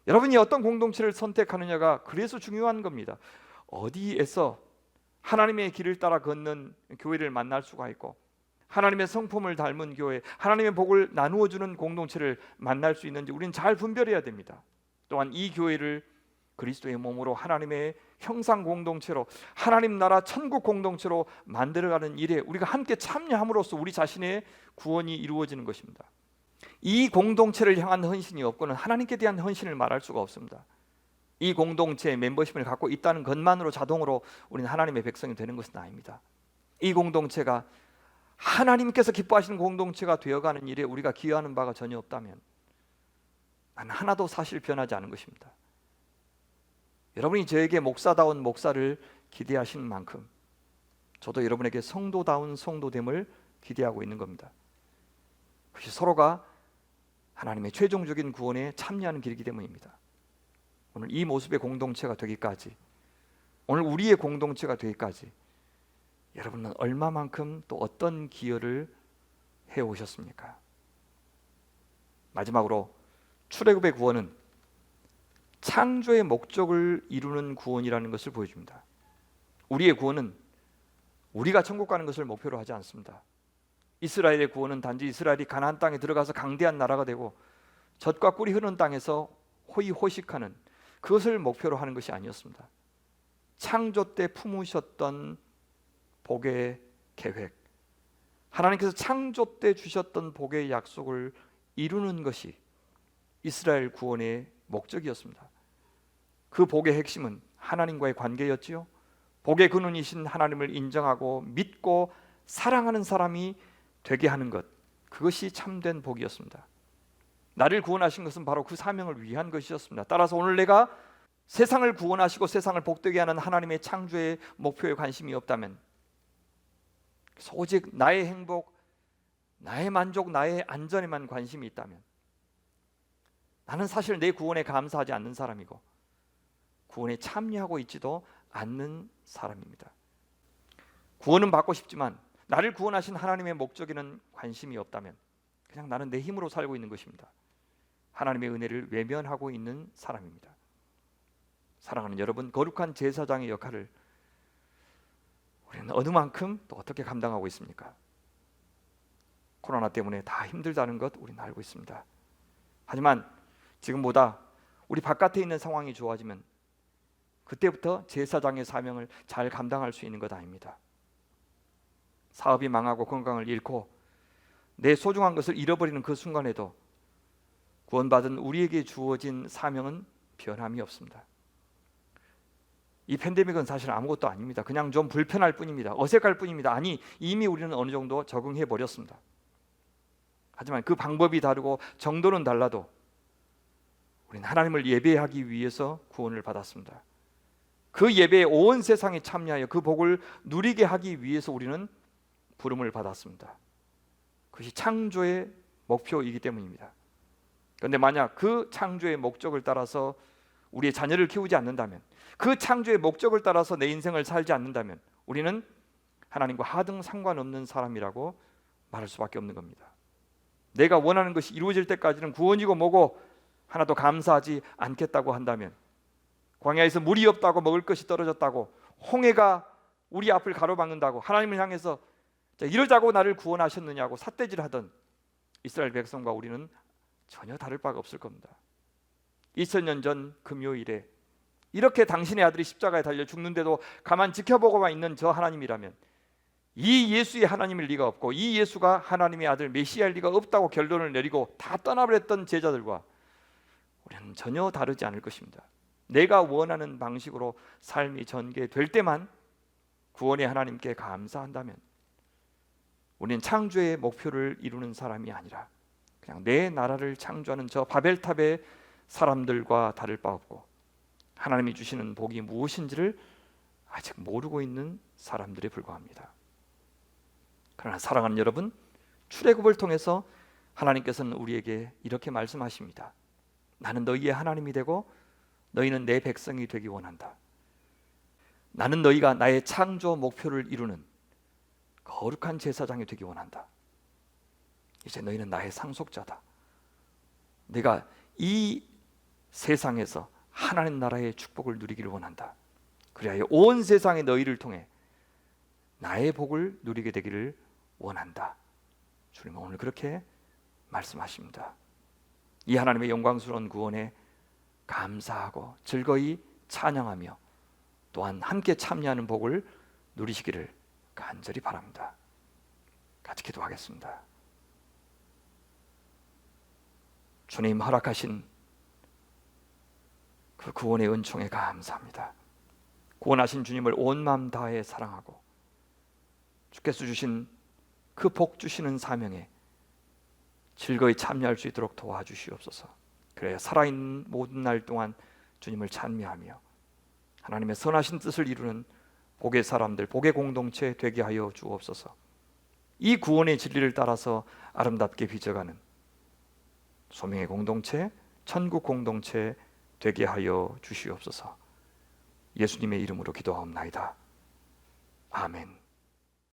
여러분이 어떤 공동체를 선택하느냐가 그래서 중요한 겁니다. 어디에서 하나님의 길을 따라 걷는 교회를 만날 수가 있고 하나님의 성품을 닮은 교회, 하나님의 복을 나누어 주는 공동체를 만날 수 있는지 우리는 잘 분별해야 됩니다. 또한 이 교회를 그리스도의 몸으로 하나님의 형상 공동체로, 하나님 나라 천국 공동체로 만들어가는 일에 우리가 함께 참여함으로써 우리 자신의 구원이 이루어지는 것입니다. 이 공동체를 향한 헌신이 없고는 하나님께 대한 헌신을 말할 수가 없습니다. 이 공동체의 멤버십을 갖고 있다는 것만으로 자동으로 우리는 하나님의 백성이 되는 것은 아닙니다. 이 공동체가 하나님께서 기뻐하시는 공동체가 되어가는 일에 우리가 기여하는 바가 전혀 없다면 난 하나도 사실 변하지 않은 것입니다. 여러분이 저에게 목사다운 목사를 기대하시는 만큼 저도 여러분에게 성도다운 성도됨을 기대하고 있는 겁니다. 그것이 서로가 하나님의 최종적인 구원에 참여하는 길이기 때문입니다. 오늘 이 모습의 공동체가 되기까지, 오늘 우리의 공동체가 되기까지 여러분은 얼마만큼 또 어떤 기여를 해오셨습니까? 마지막으로 출애굽의 구원은 창조의 목적을 이루는 구원이라는 것을 보여줍니다. 우리의 구원은 우리가 천국 가는 것을 목표로 하지 않습니다. 이스라엘의 구원은 단지 이스라엘이 가나안 땅에 들어가서 강대한 나라가 되고 젖과 꿀이 흐르는 땅에서 호의호식하는 그것을 목표로 하는 것이 아니었습니다. 창조 때 품으셨던 복의 계획, 하나님께서 창조 때 주셨던 복의 약속을 이루는 것이 이스라엘 구원의 목적이었습니다. 그 복의 핵심은 하나님과의 관계였지요. 복의 근원이신 하나님을 인정하고 믿고 사랑하는 사람이 되게 하는 것, 그것이 참된 복이었습니다. 나를 구원하신 것은 바로 그 사명을 위한 것이었습니다. 따라서 오늘 내가 세상을 구원하시고 세상을 복되게 하는 하나님의 창조의 목표에 관심이 없다면, 오직 나의 행복, 나의 만족, 나의 안전에만 관심이 있다면 나는 사실 내 구원에 감사하지 않는 사람이고 구원에 참여하고 있지도 않는 사람입니다. 구원은 받고 싶지만 나를 구원하신 하나님의 목적에는 관심이 없다면 그냥 나는 내 힘으로 살고 있는 것입니다. 하나님의 은혜를 외면하고 있는 사람입니다. 사랑하는 여러분, 거룩한 제사장의 역할을 우리는 어느 만큼 또 어떻게 감당하고 있습니까? 코로나 때문에 다 힘들다는 것 우리는 알고 있습니다. 하지만 지금보다 우리 바깥에 있는 상황이 좋아지면 그때부터 제사장의 사명을 잘 감당할 수 있는 것 아닙니다. 사업이 망하고 건강을 잃고 내 소중한 것을 잃어버리는 그 순간에도 구원받은 우리에게 주어진 사명은 변함이 없습니다. 이 팬데믹은 사실 아무것도 아닙니다. 그냥 좀 불편할 뿐입니다. 어색할 뿐입니다. 아니, 이미 우리는 어느 정도 적응해 버렸습니다. 하지만 그 방법이 다르고 정도는 달라도 우리는 하나님을 예배하기 위해서 구원을 받았습니다. 그 예배에 온 세상이 참여하여 그 복을 누리게 하기 위해서 우리는 부름을 받았습니다. 그것이 창조의 목표이기 때문입니다. 그런데 만약 그 창조의 목적을 따라서 우리의 자녀를 키우지 않는다면, 그 창조의 목적을 따라서 내 인생을 살지 않는다면 우리는 하나님과 하등 상관없는 사람이라고 말할 수밖에 없는 겁니다. 내가 원하는 것이 이루어질 때까지는 구원이고 뭐고 하나도 감사하지 않겠다고 한다면, 광야에서 물이 없다고 먹을 것이 떨어졌다고, 홍해가 우리 앞을 가로막는다고 하나님을 향해서 이러자고 나를 구원하셨느냐고 삿대질하던 이스라엘 백성과 우리는 전혀 다를 바가 없을 겁니다. 2000년 전 금요일에 이렇게 당신의 아들이 십자가에 달려 죽는데도 가만 지켜보고만 있는 저 하나님이라면, 이 예수의 하나님일 리가 없고 이 예수가 하나님의 아들 메시아일 리가 없다고 결론을 내리고 다 떠나버렸던 제자들과 우리는 전혀 다르지 않을 것입니다. 내가 원하는 방식으로 삶이 전개될 때만 구원의 하나님께 감사한다면 우리는 창조의 목표를 이루는 사람이 아니라 그냥 내 나라를 창조하는 저 바벨탑의 사람들과 다를 바 없고, 하나님이 주시는 복이 무엇인지를 아직 모르고 있는 사람들에 불과합니다. 그러나 사랑하는 여러분, 출애굽을 통해서 하나님께서는 우리에게 이렇게 말씀하십니다. 나는 너희의 하나님이 되고 너희는 내 백성이 되기 원한다. 나는 너희가 나의 창조 목표를 이루는 거룩한 제사장이 되기 원한다. 이제 너희는 나의 상속자다. 내가 이 세상에서 하나님 나라의 축복을 누리기를 원한다. 그리하여 온 세상에 너희를 통해 나의 복을 누리게 되기를 원한다. 주님은 오늘 그렇게 말씀하십니다. 이 하나님의 영광스러운 구원에 감사하고 즐거이 찬양하며 또한 함께 참여하는 복을 누리시기를 간절히 바랍니다. 같이 기도하겠습니다. 주님 허락하신 그 구원의 은총에 감사합니다. 구원하신 주님을 온 마음 다해 사랑하고 주께서 주신 그 복 주시는 사명에 즐거이 참여할 수 있도록 도와주시옵소서. 그래야 살아있는 모든 날 동안 주님을 찬미하며 하나님의 선하신 뜻을 이루는 복의 사람들, 복의 공동체 되게 하여 주옵소서. 이 구원의 진리를 따라서 아름답게 빚어가는 소명의 공동체, 천국 공동체 되게 하여 주시옵소서. 예수님의 이름으로 기도하옵나이다. 아멘.